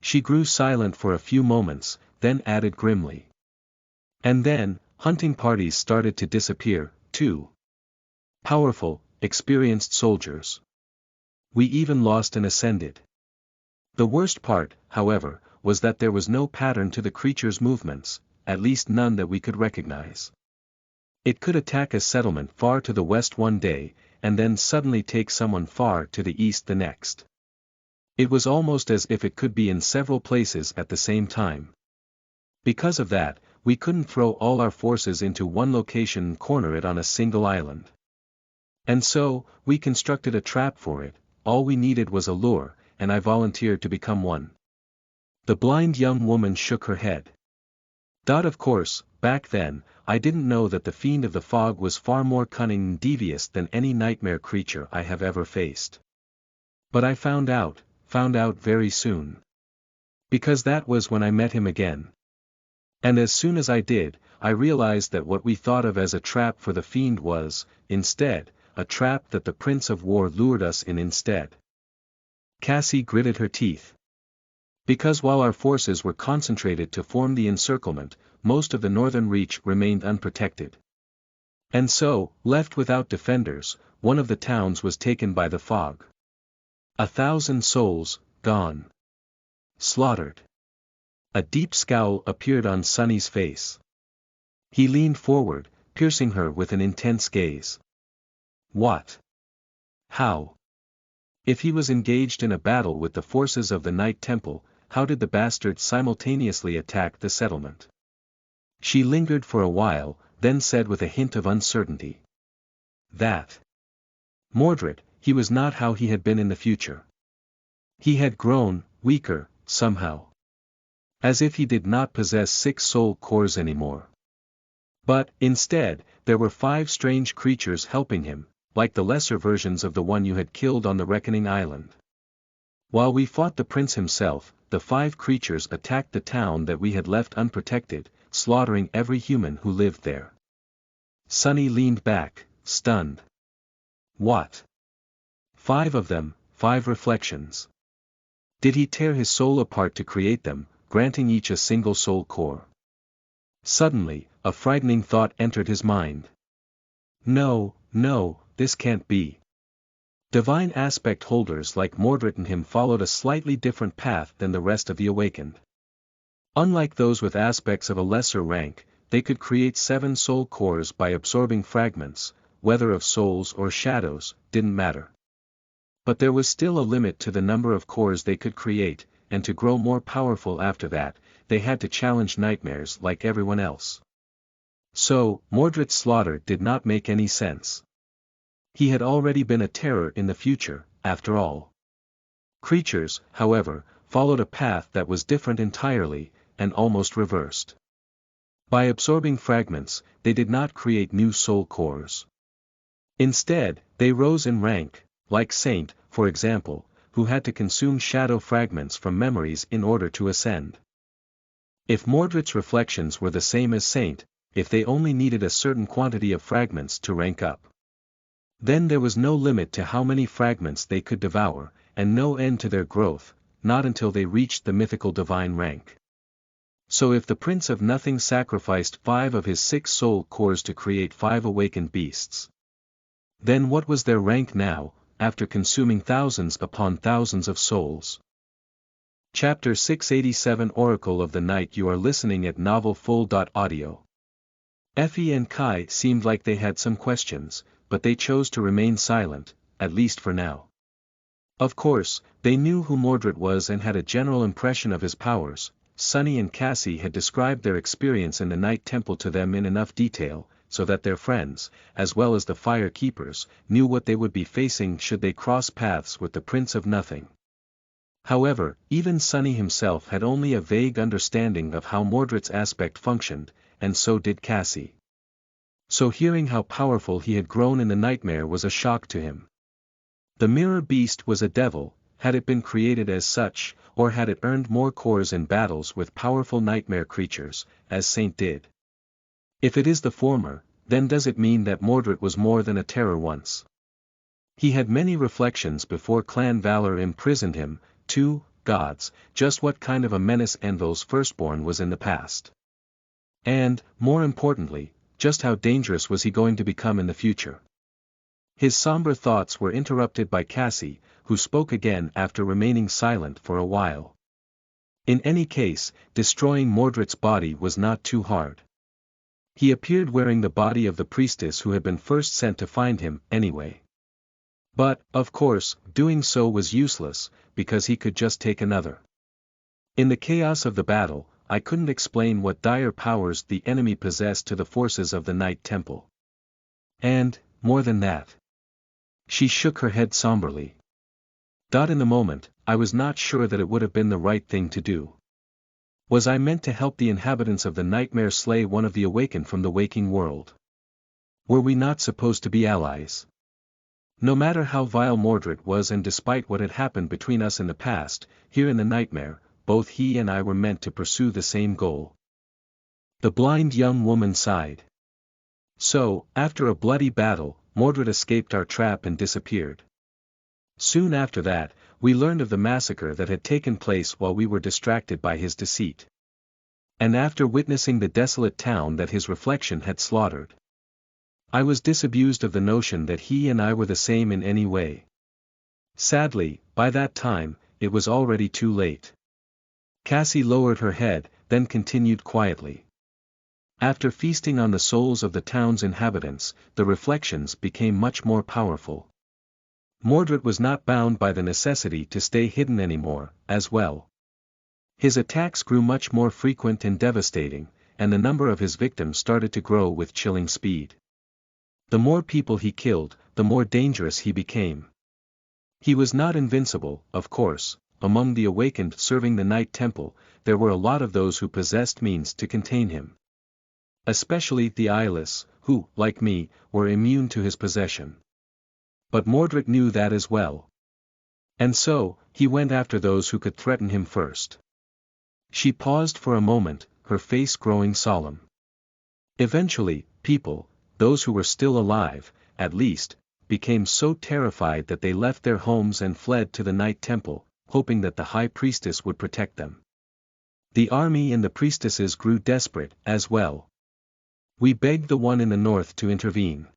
She grew silent for a few moments, then added grimly. And then, hunting parties started to disappear, too. Powerful, experienced soldiers. We even lost and ascended. The worst part, however, was that there was no pattern to the creature's movements, at least none that we could recognize. It could attack a settlement far to the west one day, and then suddenly take someone far to the east the next. It was almost as if it could be in several places at the same time. Because of that, we couldn't throw all our forces into one location and corner it on a single island. And so, we constructed a trap for it. All we needed was a lure, and I volunteered to become one. The blind young woman shook her head. Of course, back then, I didn't know that the fiend of the fog was far more cunning and devious than any nightmare creature I have ever faced. But I found out very soon. Because that was when I met him again. And as soon as I did, I realized that what we thought of as a trap for the fiend was, instead, a trap that the Prince of War lured us in instead. Cassie gritted her teeth. Because while our forces were concentrated to form the encirclement, most of the northern reach remained unprotected. And so, left without defenders, one of the towns was taken by the fog. 1,000 souls, gone. Slaughtered. A deep scowl appeared on Sonny's face. He leaned forward, piercing her with an intense gaze. What? How? If he was engaged in a battle with the forces of the Night Temple, how did the bastards simultaneously attack the settlement? She lingered for a while, then said with a hint of uncertainty. That. Mordred, he was not how he had been in the future. He had grown, weaker, somehow. As if he did not possess 6 soul cores anymore. But, instead, there were 5 strange creatures helping him, like the lesser versions of the one you had killed on the Reckoning Island. While we fought the prince himself, the 5 creatures attacked the town that we had left unprotected, slaughtering every human who lived there. Sonny leaned back, stunned. What? 5 of them, 5 reflections. Did he tear his soul apart to create them, granting each a single soul core? Suddenly, a frightening thought entered his mind. No, this can't be. Divine aspect holders like Mordred and him followed a slightly different path than the rest of the awakened. Unlike those with aspects of a lesser rank, they could create 7 soul cores by absorbing fragments, whether of souls or shadows, didn't matter. But there was still a limit to the number of cores they could create, and to grow more powerful after that, they had to challenge nightmares like everyone else. So, Mordred's slaughter did not make any sense. He had already been a terror in the future, after all. Creatures, however, followed a path that was different entirely, and almost reversed. By absorbing fragments, they did not create new soul cores. Instead, they rose in rank, like Saint, for example, who had to consume shadow fragments from memories in order to ascend. If Mordred's reflections were the same as Saint, if they only needed a certain quantity of fragments to rank up, then there was no limit to how many fragments they could devour, and no end to their growth, not until they reached the mythical divine rank. So if the Prince of Nothing sacrificed 5 of his 6 soul cores to create 5 awakened beasts, then what was their rank now, after consuming thousands upon thousands of souls? Chapter 687 Oracle of the Night. You are listening at NovelFull.audio. Effie and Kai seemed like they had some questions, but they chose to remain silent, at least for now. Of course, they knew who Mordred was and had a general impression of his powers. Sunny and Cassie had described their experience in the Night Temple to them in enough detail, so that their friends, as well as the Fire Keepers, knew what they would be facing should they cross paths with the Prince of Nothing. However, even Sunny himself had only a vague understanding of how Mordred's aspect functioned, and so did Cassie. So hearing how powerful he had grown in the nightmare was a shock to him. The mirror beast was a devil, had it been created as such, or had it earned more cores in battles with powerful nightmare creatures, as Saint did? If it is the former, then does it mean that Mordred was more than a terror once? He had many reflections before Clan Valor imprisoned him. 2 gods, just what kind of a menace Envil's firstborn was in the past. And, more importantly, just how dangerous was he going to become in the future? His somber thoughts were interrupted by Cassie, who spoke again after remaining silent for a while. In any case, destroying Mordred's body was not too hard. He appeared wearing the body of the priestess who had been first sent to find him, anyway. But, of course, doing so was useless, because he could just take another. In the chaos of the battle, I couldn't explain what dire powers the enemy possessed to the forces of the Night Temple. And, more than that. She shook her head somberly. In the moment, I was not sure that it would have been the right thing to do. Was I meant to help the inhabitants of the nightmare slay one of the awakened from the waking world? Were we not supposed to be allies? No matter how vile Mordred was and despite what had happened between us in the past, here in the nightmare, both he and I were meant to pursue the same goal. The blind young woman sighed. So, after a bloody battle, Mordred escaped our trap and disappeared. Soon after that, we learned of the massacre that had taken place while we were distracted by his deceit. And after witnessing the desolate town that his reflection had slaughtered, I was disabused of the notion that he and I were the same in any way. Sadly, by that time, it was already too late. Cassie lowered her head, then continued quietly. After feasting on the souls of the town's inhabitants, the reflections became much more powerful. Mordred was not bound by the necessity to stay hidden anymore, as well. His attacks grew much more frequent and devastating, and the number of his victims started to grow with chilling speed. The more people he killed, the more dangerous he became. He was not invincible, of course. Among the awakened serving the Night Temple, there were a lot of those who possessed means to contain him. Especially the eyeless, who, like me, were immune to his possession. But Mordred knew that as well. And so, he went after those who could threaten him first. She paused for a moment, her face growing solemn. Eventually, people, those who were still alive, at least, became so terrified that they left their homes and fled to the Night Temple, hoping that the High Priestess would protect them. The army and the priestesses grew desperate, as well. We begged the one in the north to intervene.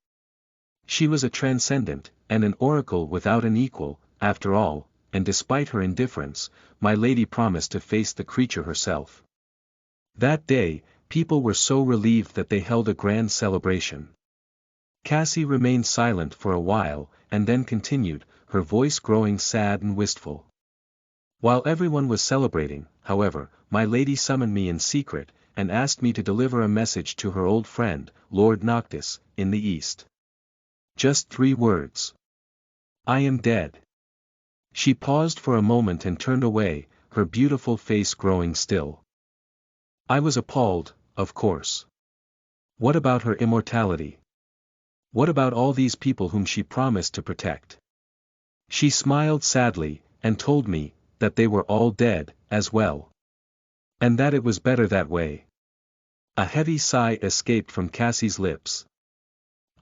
She was a transcendent, and an oracle without an equal, after all, and despite her indifference, my lady promised to face the creature herself. That day, people were so relieved that they held a grand celebration. Cassie remained silent for a while, and then continued, her voice growing sad and wistful. While everyone was celebrating, however, my lady summoned me in secret, and asked me to deliver a message to her old friend, Lord Noctis, in the east. Just 3 words. I am dead. She paused for a moment and turned away, her beautiful face growing still. I was appalled, of course. What about her immortality? What about all these people whom she promised to protect? She smiled sadly, and told me that they were all dead, as well. And that it was better that way. A heavy sigh escaped from Cassie's lips.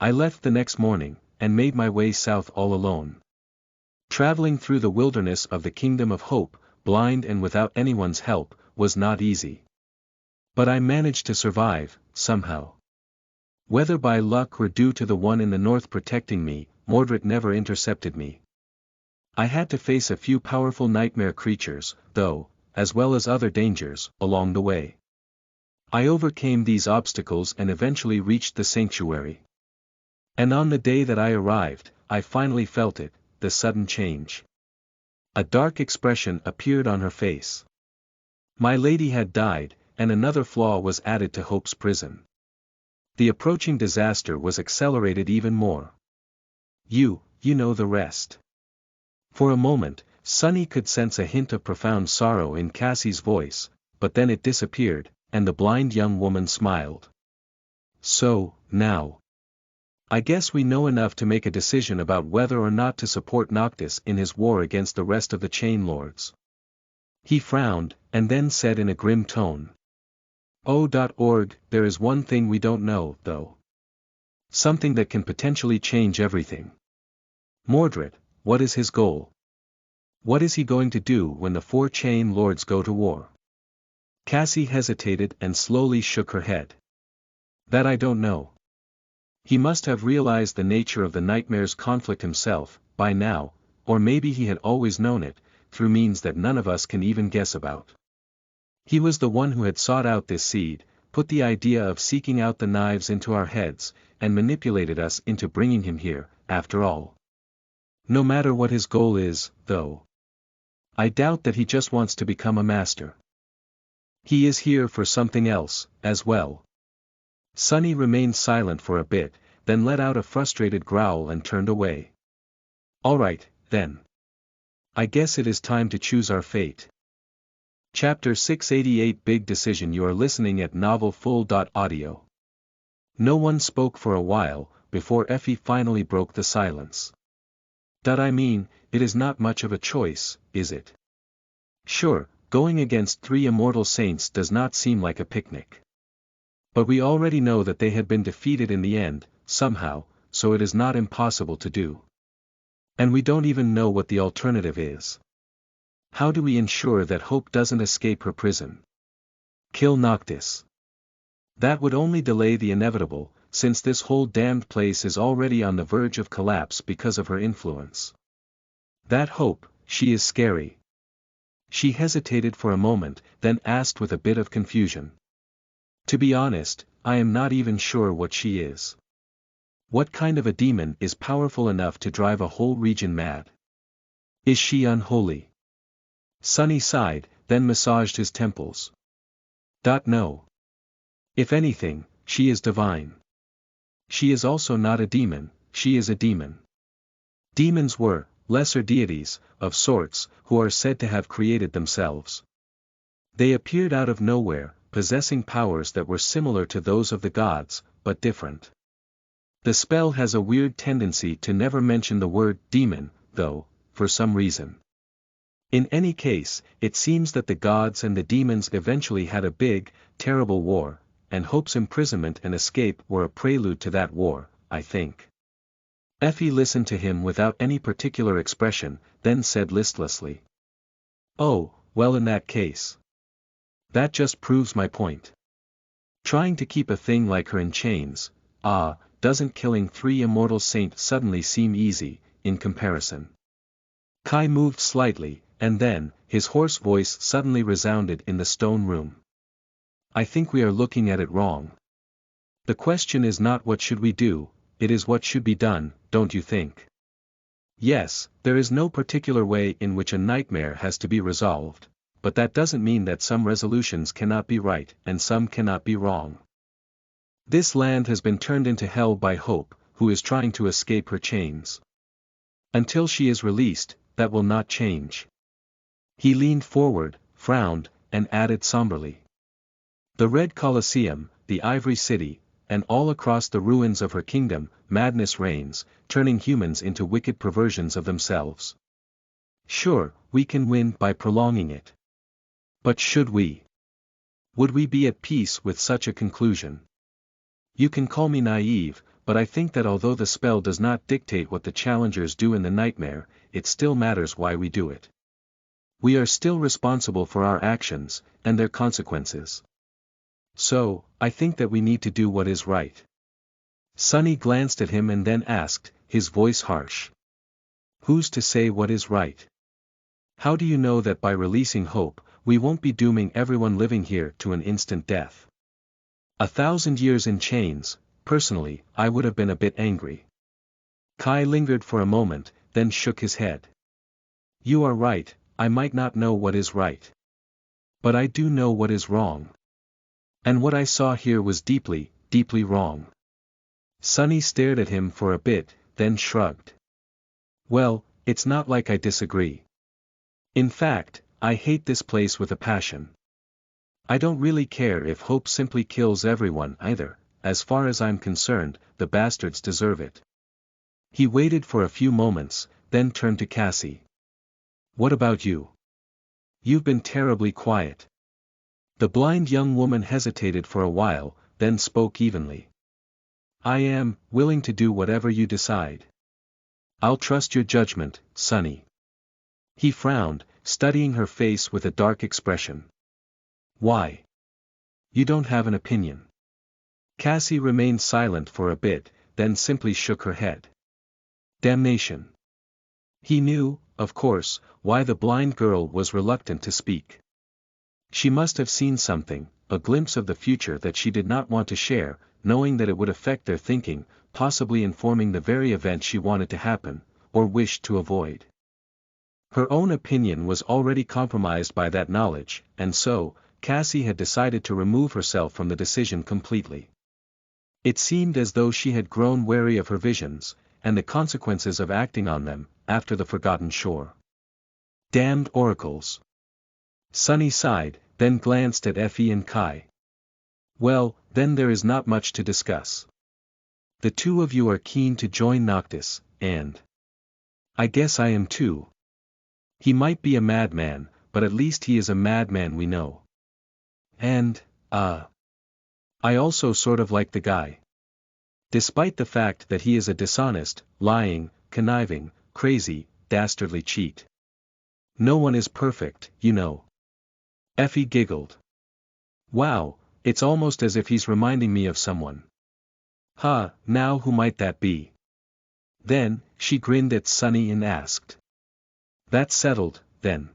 I left the next morning, and made my way south all alone. Traveling through the wilderness of the Kingdom of Hope, blind and without anyone's help, was not easy. But I managed to survive, somehow. Whether by luck or due to the one in the north protecting me, Mordred never intercepted me. I had to face a few powerful nightmare creatures, though, as well as other dangers, along the way. I overcame these obstacles and eventually reached the sanctuary. And on the day that I arrived, I finally felt it, the sudden change. A dark expression appeared on her face. My lady had died, and another flaw was added to Hope's prison. The approaching disaster was accelerated even more. You know the rest. For a moment, Sunny could sense a hint of profound sorrow in Cassie's voice, but then it disappeared, and the blind young woman smiled. So, now. I guess we know enough to make a decision about whether or not to support Noctis in his war against the rest of the Chain Lords. He frowned, and then said in a grim tone. Oh, there is one thing we don't know, though. Something that can potentially change everything. Mordred, what is his goal? What is he going to do when the 4 Chain Lords go to war? Cassie hesitated and slowly shook her head. That I don't know. He must have realized the nature of the Nightmare's conflict himself, by now, or maybe he had always known it, through means that none of us can even guess about. He was the one who had sought out this seed, put the idea of seeking out the knives into our heads, and manipulated us into bringing him here, after all. No matter what his goal is, though. I doubt that he just wants to become a master. He is here for something else, as well. Sunny remained silent for a bit, then let out a frustrated growl and turned away. All right, then. I guess it is time to choose our fate. Chapter 688 Big Decision. You are listening at NovelFull.audio. No one spoke for a while, before Effie finally broke the silence. I mean, it is not much of a choice, is it? Sure, going against 3 immortal saints does not seem like a picnic. But we already know that they had been defeated in the end, somehow, so it is not impossible to do. And we don't even know what the alternative is. How do we ensure that Hope doesn't escape her prison? Kill Noctis. That would only delay the inevitable, since this whole damned place is already on the verge of collapse because of her influence. That Hope, she is scary. She hesitated for a moment, then asked with a bit of confusion. To be honest, I am not even sure what she is. What kind of a demon is powerful enough to drive a whole region mad? Is she unholy? Sunny sighed, then massaged his temples. No. If anything, she is divine. She is also not a demon, she is a demon. Demons were lesser deities, of sorts, who are said to have created themselves. They appeared out of nowhere, possessing powers that were similar to those of the gods, but different. The spell has a weird tendency to never mention the word demon, though, for some reason. In any case, it seems that the gods and the demons eventually had a big, terrible war, and Hope's imprisonment and escape were a prelude to that war, I think. Effie listened to him without any particular expression, then said listlessly. Oh, well, in that case. That just proves my point. Trying to keep a thing like her in chains, doesn't killing 3 immortal saints suddenly seem easy, in comparison. Kai moved slightly, and then, his hoarse voice suddenly resounded in the stone room. I think we are looking at it wrong. The question is not what should we do, it is what should be done, don't you think? Yes, there is no particular way in which a nightmare has to be resolved, but that doesn't mean that some resolutions cannot be right and some cannot be wrong. This land has been turned into hell by Hope, who is trying to escape her chains. Until she is released, that will not change. He leaned forward, frowned, and added somberly. The Red Colosseum, the Ivory City, and all across the ruins of her kingdom, madness reigns, turning humans into wicked perversions of themselves. Sure, we can win by prolonging it. But should we? Would we be at peace with such a conclusion? You can call me naive, but I think that although the spell does not dictate what the challengers do in the nightmare, it still matters why we do it. We are still responsible for our actions, and their consequences. So, I think that we need to do what is right. Sunny glanced at him and then asked, his voice harsh. Who's to say what is right? How do you know that by releasing hope, we won't be dooming everyone living here to an instant death? 1,000 years in chains, personally, I would have been a bit angry. Kai lingered for a moment, then shook his head. You are right, I might not know what is right. But I do know what is wrong. And what I saw here was deeply, deeply wrong. Sunny stared at him for a bit, then shrugged. Well, it's not like I disagree. In fact, I hate this place with a passion. I don't really care if hope simply kills everyone either, as far as I'm concerned, the bastards deserve it. He waited for a few moments, then turned to Cassie. What about you? You've been terribly quiet. The blind young woman hesitated for a while, then spoke evenly. I am willing to do whatever you decide. I'll trust your judgment, Sunny. He frowned, studying her face with a dark expression. Why? You don't have an opinion. Cassie remained silent for a bit, then simply shook her head. Damnation. He knew, of course, why the blind girl was reluctant to speak. She must have seen something, a glimpse of the future that she did not want to share, knowing that it would affect their thinking, possibly informing the very event she wanted to happen, or wished to avoid. Her own opinion was already compromised by that knowledge, and so, Cassie had decided to remove herself from the decision completely. It seemed as though she had grown wary of her visions, and the consequences of acting on them, after the Forgotten Shore. Damned oracles. Sunny sighed, then glanced at Effie and Kai. Well, then there is not much to discuss. The two of you are keen to join Noctis, and I guess I am too. He might be a madman, but at least he is a madman we know. And, I also sort of like the guy. Despite the fact that he is a dishonest, lying, conniving, crazy, dastardly cheat. No one is perfect, you know. Effie giggled. Wow, it's almost as if he's reminding me of someone. Ha, now who might that be? Then, she grinned at Sunny and asked. That's settled, then.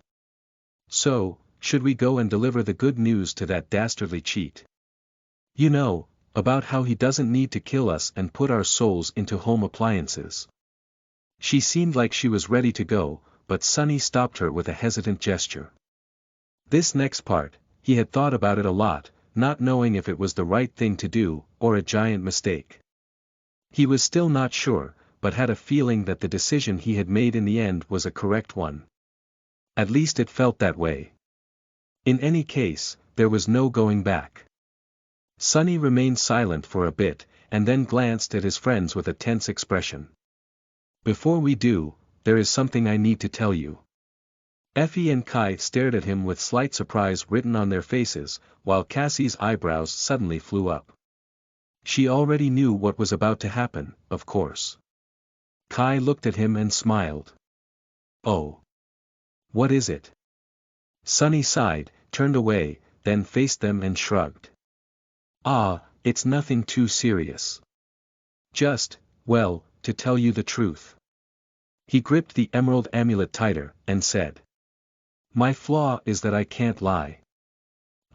So, should we go and deliver the good news to that dastardly cheat? You know, about how he doesn't need to kill us and put our souls into home appliances. She seemed like she was ready to go, but Sunny stopped her with a hesitant gesture. This next part, he had thought about it a lot, not knowing if it was the right thing to do, or a giant mistake. He was still not sure, but had a feeling that the decision he had made in the end was a correct one. At least it felt that way. In any case, there was no going back. Sunny remained silent for a bit, and then glanced at his friends with a tense expression. Before we do, there is something I need to tell you. Effie and Kai stared at him with slight surprise written on their faces, while Cassie's eyebrows suddenly flew up. She already knew what was about to happen, of course. Kai looked at him and smiled. Oh. What is it? Sunny sighed, turned away, then faced them and shrugged. Ah, it's nothing too serious. Just, well, to tell you the truth. He gripped the emerald amulet tighter, and said. My flaw is that I can't lie.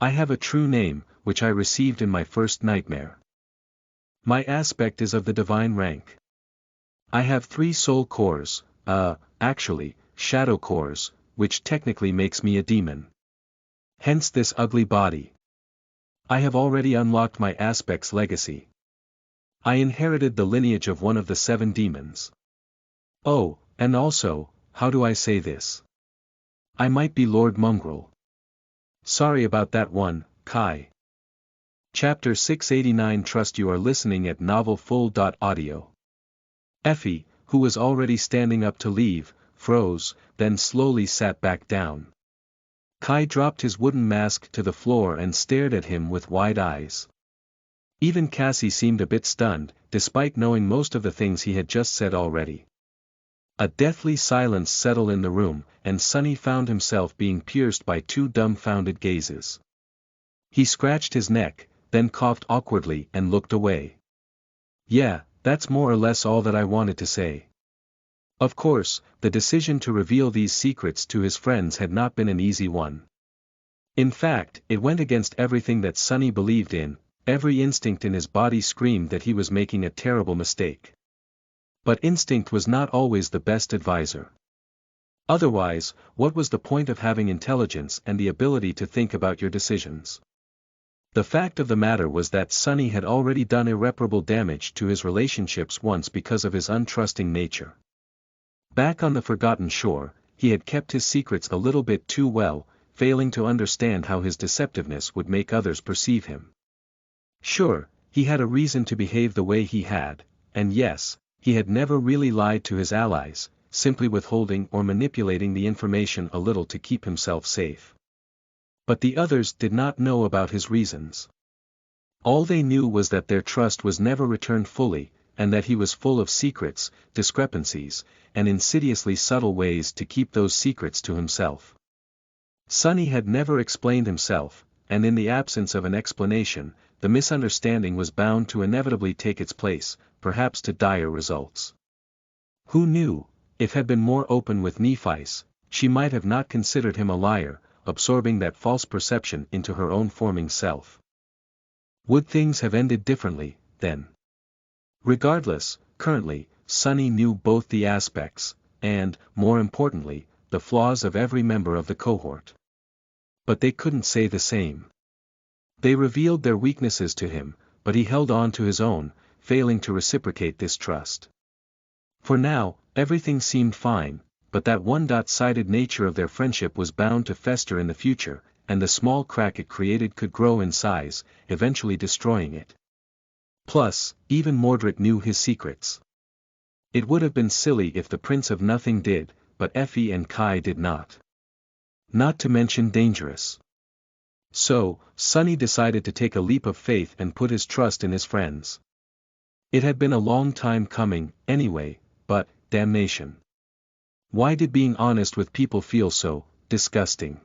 I have a true name, which I received in my first nightmare. My aspect is of the divine rank. I have 3 soul cores, actually, shadow cores, which technically makes me a demon. Hence this ugly body. I have already unlocked my aspect's legacy. I inherited the lineage of one of the 7 demons. Oh, and also, how do I say this? I might be Lord Mongrel. Sorry about that one, Kai. Chapter 689. Trust. You are listening at novelfull.audio. Effie, who was already standing up to leave, froze, then slowly sat back down. Kai dropped his wooden mask to the floor and stared at him with wide eyes. Even Cassie seemed a bit stunned, despite knowing most of the things he had just said already. A deathly silence settled in the room, and Sonny found himself being pierced by two dumbfounded gazes. He scratched his neck, then coughed awkwardly and looked away. "Yeah, that's more or less all that I wanted to say." Of course, the decision to reveal these secrets to his friends had not been an easy one. In fact, it went against everything that Sonny believed in. Every instinct in his body screamed that he was making a terrible mistake. But instinct was not always the best advisor. Otherwise, what was the point of having intelligence and the ability to think about your decisions? The fact of the matter was that Sonny had already done irreparable damage to his relationships once because of his untrusting nature. Back on the Forgotten Shore, he had kept his secrets a little bit too well, failing to understand how his deceptiveness would make others perceive him. Sure, he had a reason to behave the way he had, and yes, he had never really lied to his allies, simply withholding or manipulating the information a little to keep himself safe. But the others did not know about his reasons. All they knew was that their trust was never returned fully, and that he was full of secrets, discrepancies, and insidiously subtle ways to keep those secrets to himself. Sonny had never explained himself, and in the absence of an explanation, the misunderstanding was bound to inevitably take its place, perhaps to dire results. Who knew, if had been more open with Nephis, she might have not considered him a liar, absorbing that false perception into her own forming self. Would things have ended differently, then? Regardless, currently, Sonny knew both the aspects, and, more importantly, the flaws of every member of the cohort. But they couldn't say the same. They revealed their weaknesses to him, but he held on to his own, failing to reciprocate this trust. For now, everything seemed fine, but that one-sided nature of their friendship was bound to fester in the future, and the small crack it created could grow in size, eventually destroying it. Plus, even Mordred knew his secrets. It would have been silly if the Prince of Nothing did, but Effie and Kai did not. Not to mention dangerous. So, Sonny decided to take a leap of faith and put his trust in his friends. It had been a long time coming, anyway, but, damnation. Why did being honest with people feel so disgusting?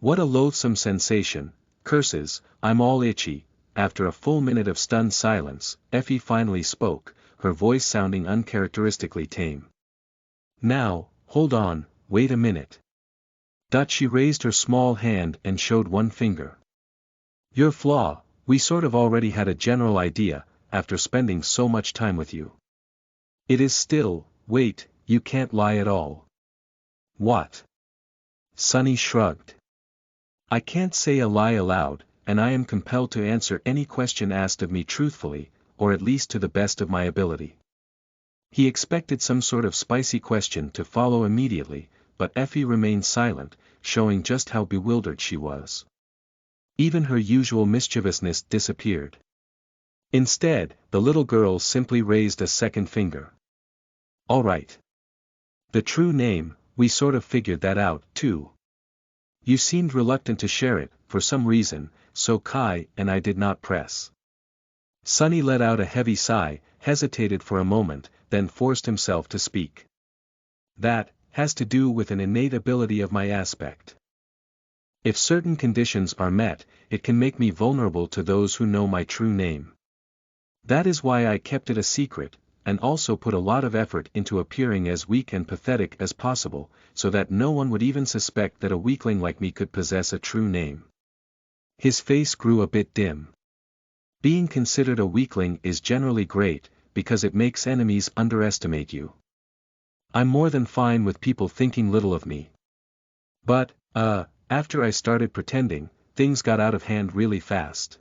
What a loathsome sensation. Curses, I'm all itchy. After a full minute of stunned silence, Effie finally spoke, her voice sounding uncharacteristically tame. "Now, hold on, wait a minute." She raised her small hand and showed one finger. "Your flaw, we sort of already had a general idea, after spending so much time with you. It is still, wait, you can't lie at all." "What?" Sonny shrugged. "I can't say a lie aloud, and I am compelled to answer any question asked of me truthfully, or at least to the best of my ability." He expected some sort of spicy question to follow immediately, but Effie remained silent, showing just how bewildered she was. Even her usual mischievousness disappeared. Instead, the little girl simply raised a second finger. "All right. The true name, we sort of figured that out, too. You seemed reluctant to share it, for some reason, so Kai and I did not press." Sonny let out a heavy sigh, hesitated for a moment, then forced himself to speak. "That has to do with an innate ability of my aspect. If certain conditions are met, it can make me vulnerable to those who know my true name. That is why I kept it a secret, and also put a lot of effort into appearing as weak and pathetic as possible, so that no one would even suspect that a weakling like me could possess a true name." His face grew a bit dim. Being considered a weakling is generally great, because it makes enemies underestimate you. I'm more than fine with people thinking little of me. But, after I started pretending, things got out of hand really fast.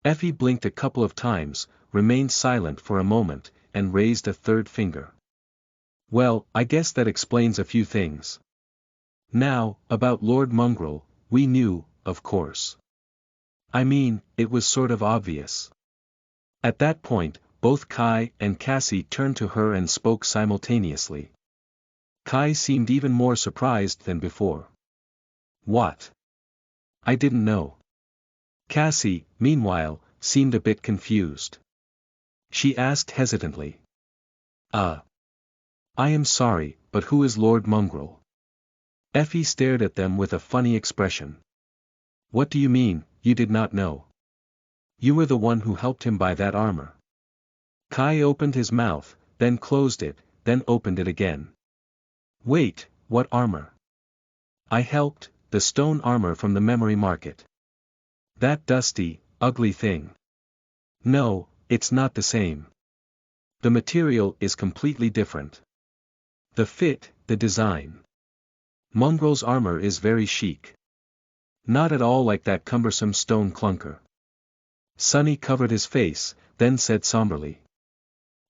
Effie blinked a couple of times, remained silent for a moment, and raised a third finger. "Well, I guess that explains a few things. Now, about Lord Mongrel, we knew, of course. I mean, it was sort of obvious." At that point, both Kai and Cassie turned to her and spoke simultaneously. Kai seemed even more surprised than before. "What? I didn't know." Cassie, meanwhile, seemed a bit confused. She asked hesitantly. I am sorry, but who is Lord Mongrel? Effie stared at them with a funny expression. What do you mean, you did not know? You were the one who helped him buy that armor. Kai opened his mouth, then closed it, then opened it again. Wait, what armor? I helped, the stone armor from the memory market. That dusty, ugly thing. No, it's not the same. The material is completely different. The fit, the design. Mongrel's armor is very chic. Not at all like that cumbersome stone clunker. Sunny covered his face, then said somberly.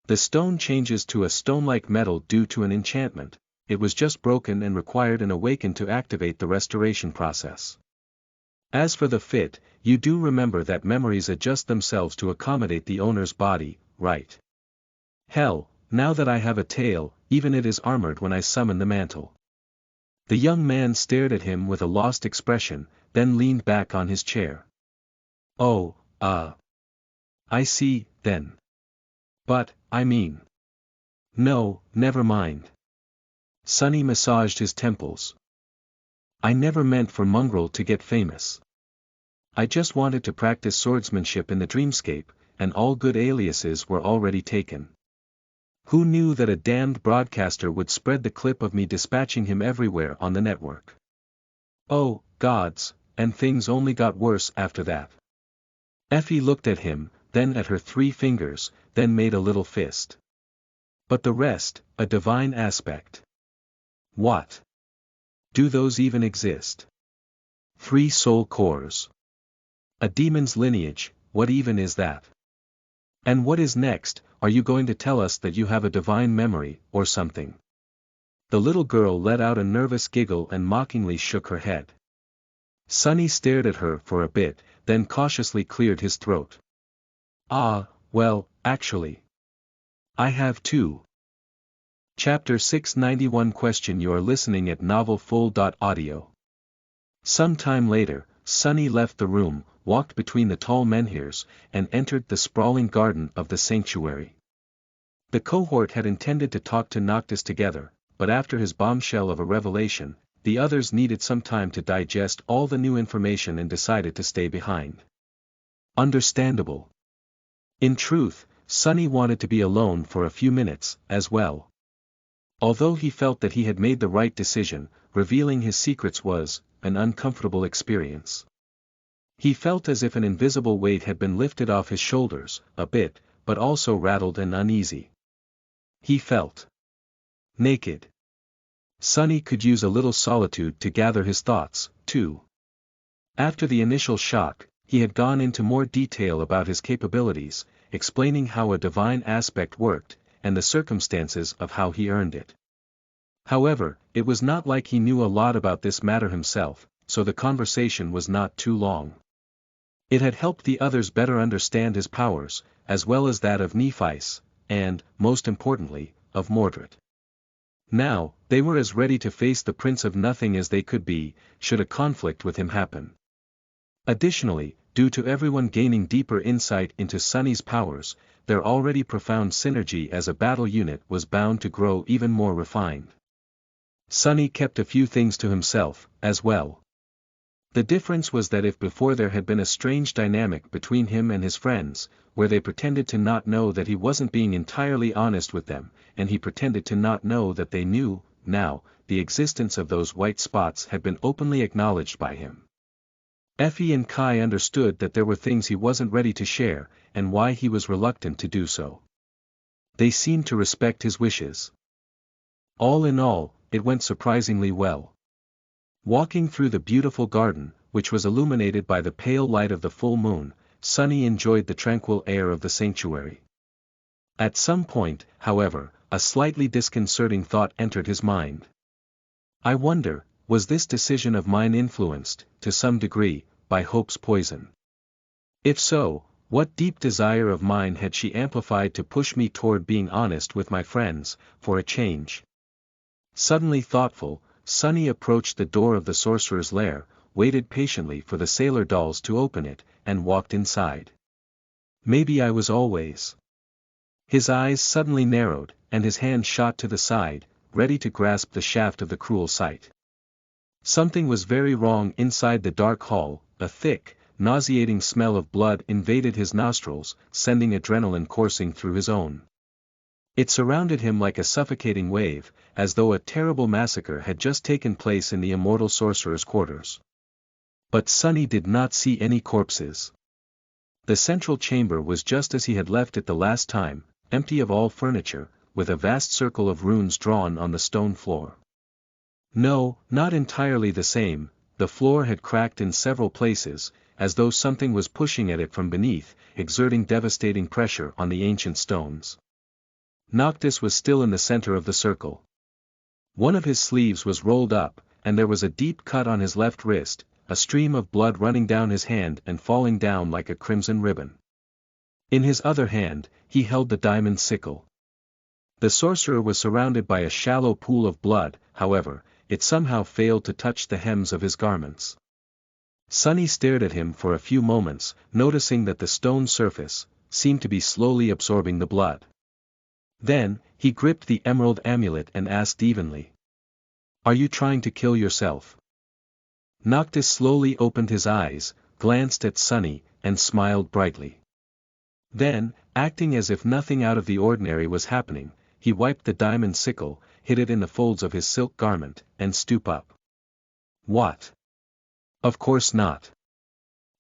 The stone changes to a stone-like metal due to an enchantment. It was just broken and required an awaken to activate the restoration process. As for the fit, you do remember that memories adjust themselves to accommodate the owner's body, right? Hell, now that I have a tail, even it is armored when I summon the mantle. The young man stared at him with a lost expression, then leaned back on his chair. Oh, I see, then. But, I mean. No, never mind. Sunny massaged his temples. I never meant for Mongrel to get famous. I just wanted to practice swordsmanship in the dreamscape, and all good aliases were already taken. Who knew that a damned broadcaster would spread the clip of me dispatching him everywhere on the network? Oh, gods, and things only got worse after that. Effie looked at him, then at her 3 fingers, then made a little fist. But the rest, a divine aspect. What? Do those even exist? 3 soul cores. A demon's lineage, what even is that? And what is next, are you going to tell us that you have a divine memory, or something? The little girl let out a nervous giggle and mockingly shook her head. Sunny stared at her for a bit, then cautiously cleared his throat. Ah, well, actually. I have too. Chapter 691 Question You are listening at novelfull.audio. Some time later, Sunny left the room, walked between the tall menhirs, and entered the sprawling garden of the sanctuary. The cohort had intended to talk to Noctis together, but after his bombshell of a revelation, the others needed some time to digest all the new information and decided to stay behind. Understandable. In truth, Sunny wanted to be alone for a few minutes, as well. Although he felt that he had made the right decision, revealing his secrets was an uncomfortable experience. He felt as if an invisible weight had been lifted off his shoulders, a bit, but also rattled and uneasy. He felt naked. Sunny could use a little solitude to gather his thoughts, too. After the initial shock, he had gone into more detail about his capabilities, explaining how a divine aspect worked, and the circumstances of how he earned it. However, it was not like he knew a lot about this matter himself, so the conversation was not too long. It had helped the others better understand his powers, as well as that of Nephice, and, most importantly, of Mordred. Now, they were as ready to face the Prince of Nothing as they could be, should a conflict with him happen. Additionally, due to everyone gaining deeper insight into Sunny's powers, their already profound synergy as a battle unit was bound to grow even more refined. Sunny kept a few things to himself, as well. The difference was that if before there had been a strange dynamic between him and his friends, where they pretended to not know that he wasn't being entirely honest with them, and he pretended to not know that they knew, now, the existence of those white spots had been openly acknowledged by him. Effie and Kai understood that there were things he wasn't ready to share, and why he was reluctant to do so. They seemed to respect his wishes. All in all, it went surprisingly well. Walking through the beautiful garden, which was illuminated by the pale light of the full moon, Sunny enjoyed the tranquil air of the sanctuary. At some point, however, a slightly disconcerting thought entered his mind. I wonder, was this decision of mine influenced, to some degree, by Hope's poison? If so, what deep desire of mine had she amplified to push me toward being honest with my friends, for a change? Suddenly thoughtful, Sunny approached the door of the sorcerer's lair, waited patiently for the sailor dolls to open it, and walked inside. Maybe I was always. His eyes suddenly narrowed, and his hand shot to the side, ready to grasp the shaft of the cruel sight. Something was very wrong inside the dark hall. A thick, nauseating smell of blood invaded his nostrils, sending adrenaline coursing through his own. It surrounded him like a suffocating wave, as though a terrible massacre had just taken place in the immortal sorcerer's quarters. But Sunny did not see any corpses. The central chamber was just as he had left it the last time, empty of all furniture, with a vast circle of runes drawn on the stone floor. No, not entirely the same. The floor had cracked in several places, as though something was pushing at it from beneath, exerting devastating pressure on the ancient stones. Noctis was still in the center of the circle. One of his sleeves was rolled up, and there was a deep cut on his left wrist, a stream of blood running down his hand and falling down like a crimson ribbon. In his other hand, he held the diamond sickle. The sorcerer was surrounded by a shallow pool of blood, however, it somehow failed to touch the hems of his garments. Sunny stared at him for a few moments, noticing that the stone surface seemed to be slowly absorbing the blood. Then, he gripped the emerald amulet and asked evenly. "Are you trying to kill yourself?" Noctis slowly opened his eyes, glanced at Sunny, and smiled brightly. Then, acting as if nothing out of the ordinary was happening, he wiped the diamond sickle, hid it in the folds of his silk garment, and stooped up. "What? Of course not.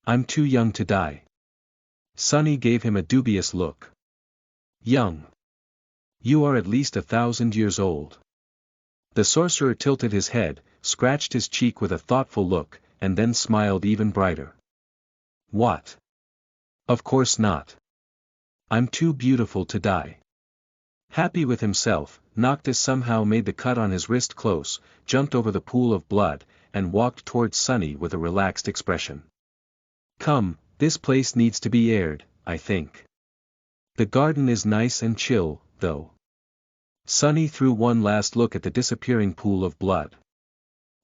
I'm too young to die." Sunny gave him a dubious look. "Young? You are at least 1,000 years old." The sorcerer tilted his head, scratched his cheek with a thoughtful look, and then smiled even brighter. "What? Of course not. I'm too beautiful to die." Happy with himself, Noctis somehow made the cut on his wrist close, jumped over the pool of blood, and walked towards Sunny with a relaxed expression. "Come, this place needs to be aired, I think. The garden is nice and chill, though." Sunny threw one last look at the disappearing pool of blood.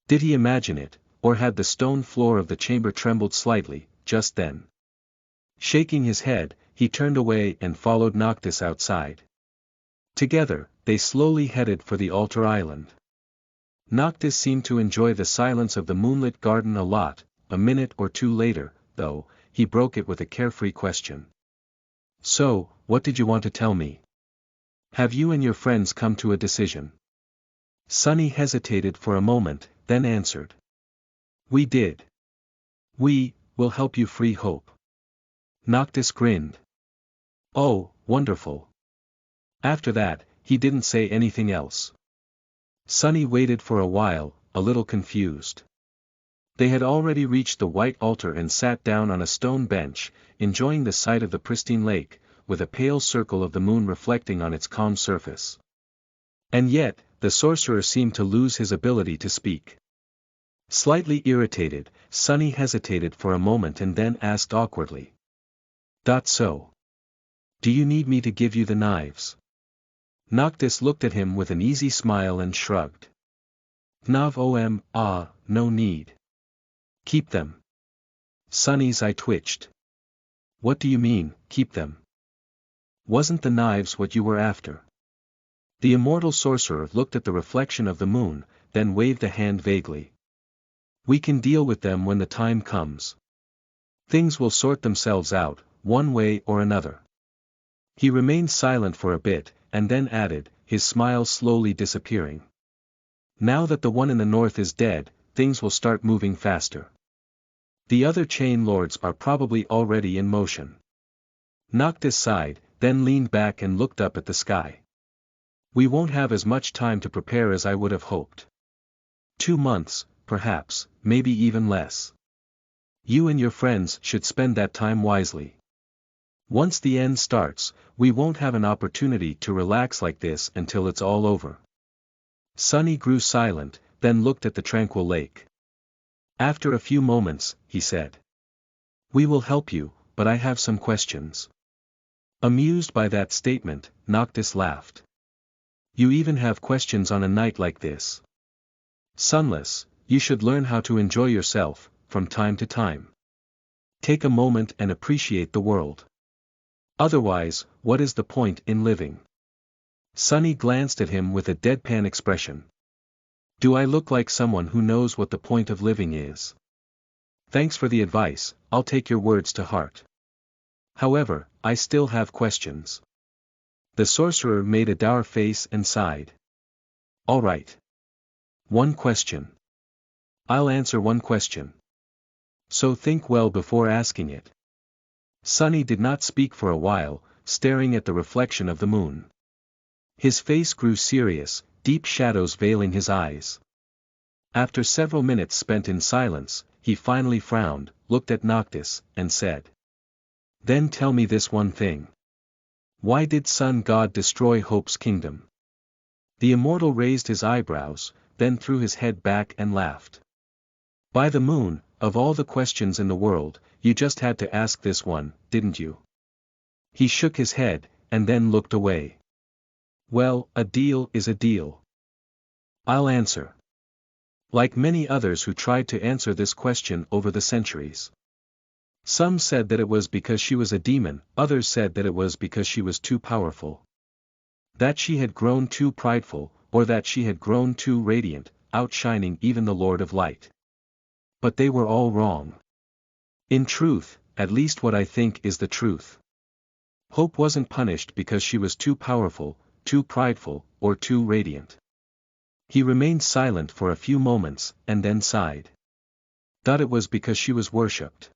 Did he imagine it, or had the stone floor of the chamber trembled slightly, just then? Shaking his head, he turned away and followed Noctis outside. Together, they slowly headed for the altar island. Noctis seemed to enjoy the silence of the moonlit garden a lot. A minute or two later, though, he broke it with a carefree question. "So, what did you want to tell me? Have you and your friends come to a decision?" Sunny hesitated for a moment, then answered. "We did. We will help you free Hope." Noctis grinned. "Oh, wonderful." After that, he didn't say anything else. Sunny waited for a while, a little confused. They had already reached the white altar and sat down on a stone bench, enjoying the sight of the pristine lake, with a pale circle of the moon reflecting on its calm surface. And yet, the sorcerer seemed to lose his ability to speak. Slightly irritated, Sunny hesitated for a moment and then asked awkwardly. "So? Do you need me to give you the knives?" Noctis looked at him with an easy smile and shrugged. No need. Keep them." Sunny's eye twitched. "What do you mean, keep them? Wasn't the knives what you were after?" The immortal sorcerer looked at the reflection of the moon, then waved a hand vaguely. "We can deal with them when the time comes. Things will sort themselves out, one way or another." He remained silent for a bit, and then added, his smile slowly disappearing. "Now that the one in the north is dead, things will start moving faster. The other chain lords are probably already in motion." Noctis sighed, then leaned back and looked up at the sky. "We won't have as much time to prepare as I would have hoped. 2 months, perhaps, maybe even less. You and your friends should spend that time wisely. Once the end starts, we won't have an opportunity to relax like this until it's all over." Sunny grew silent, then looked at the tranquil lake. After a few moments, he said. "We will help you, but I have some questions." Amused by that statement, Noctis laughed. "You even have questions on a night like this? Sunless, you should learn how to enjoy yourself, from time to time. Take a moment and appreciate the world. Otherwise, what is the point in living? Sunny glanced at him with a deadpan expression. Do I look like someone who knows what the point of living is? Thanks for the advice, I'll take your words to heart. However, I still have questions. The sorcerer made a dour face and sighed. All right. One question. I'll answer one question. So think well before asking it. Sunny did not speak for a while, staring at the reflection of the moon. His face grew serious, deep shadows veiling his eyes. After several minutes spent in silence, he finally frowned, looked at Noctis, and said. Then tell me this one thing. Why did Sun God destroy Hope's kingdom? The immortal raised his eyebrows, then threw his head back and laughed. By the moon, of all the questions in the world, you just had to ask this one, didn't you? He shook his head, and then looked away. Well, a deal is a deal. I'll answer. Like many others who tried to answer this question over the centuries. Some said that it was because she was a demon, others said that it was because she was too powerful. That she had grown too prideful, or that she had grown too radiant, outshining even the Lord of Light. But they were all wrong. In truth, at least what I think is the truth. Hope wasn't punished because she was too powerful, too prideful, or too radiant. He remained silent for a few moments, and then sighed. Thought it was because she was worshipped.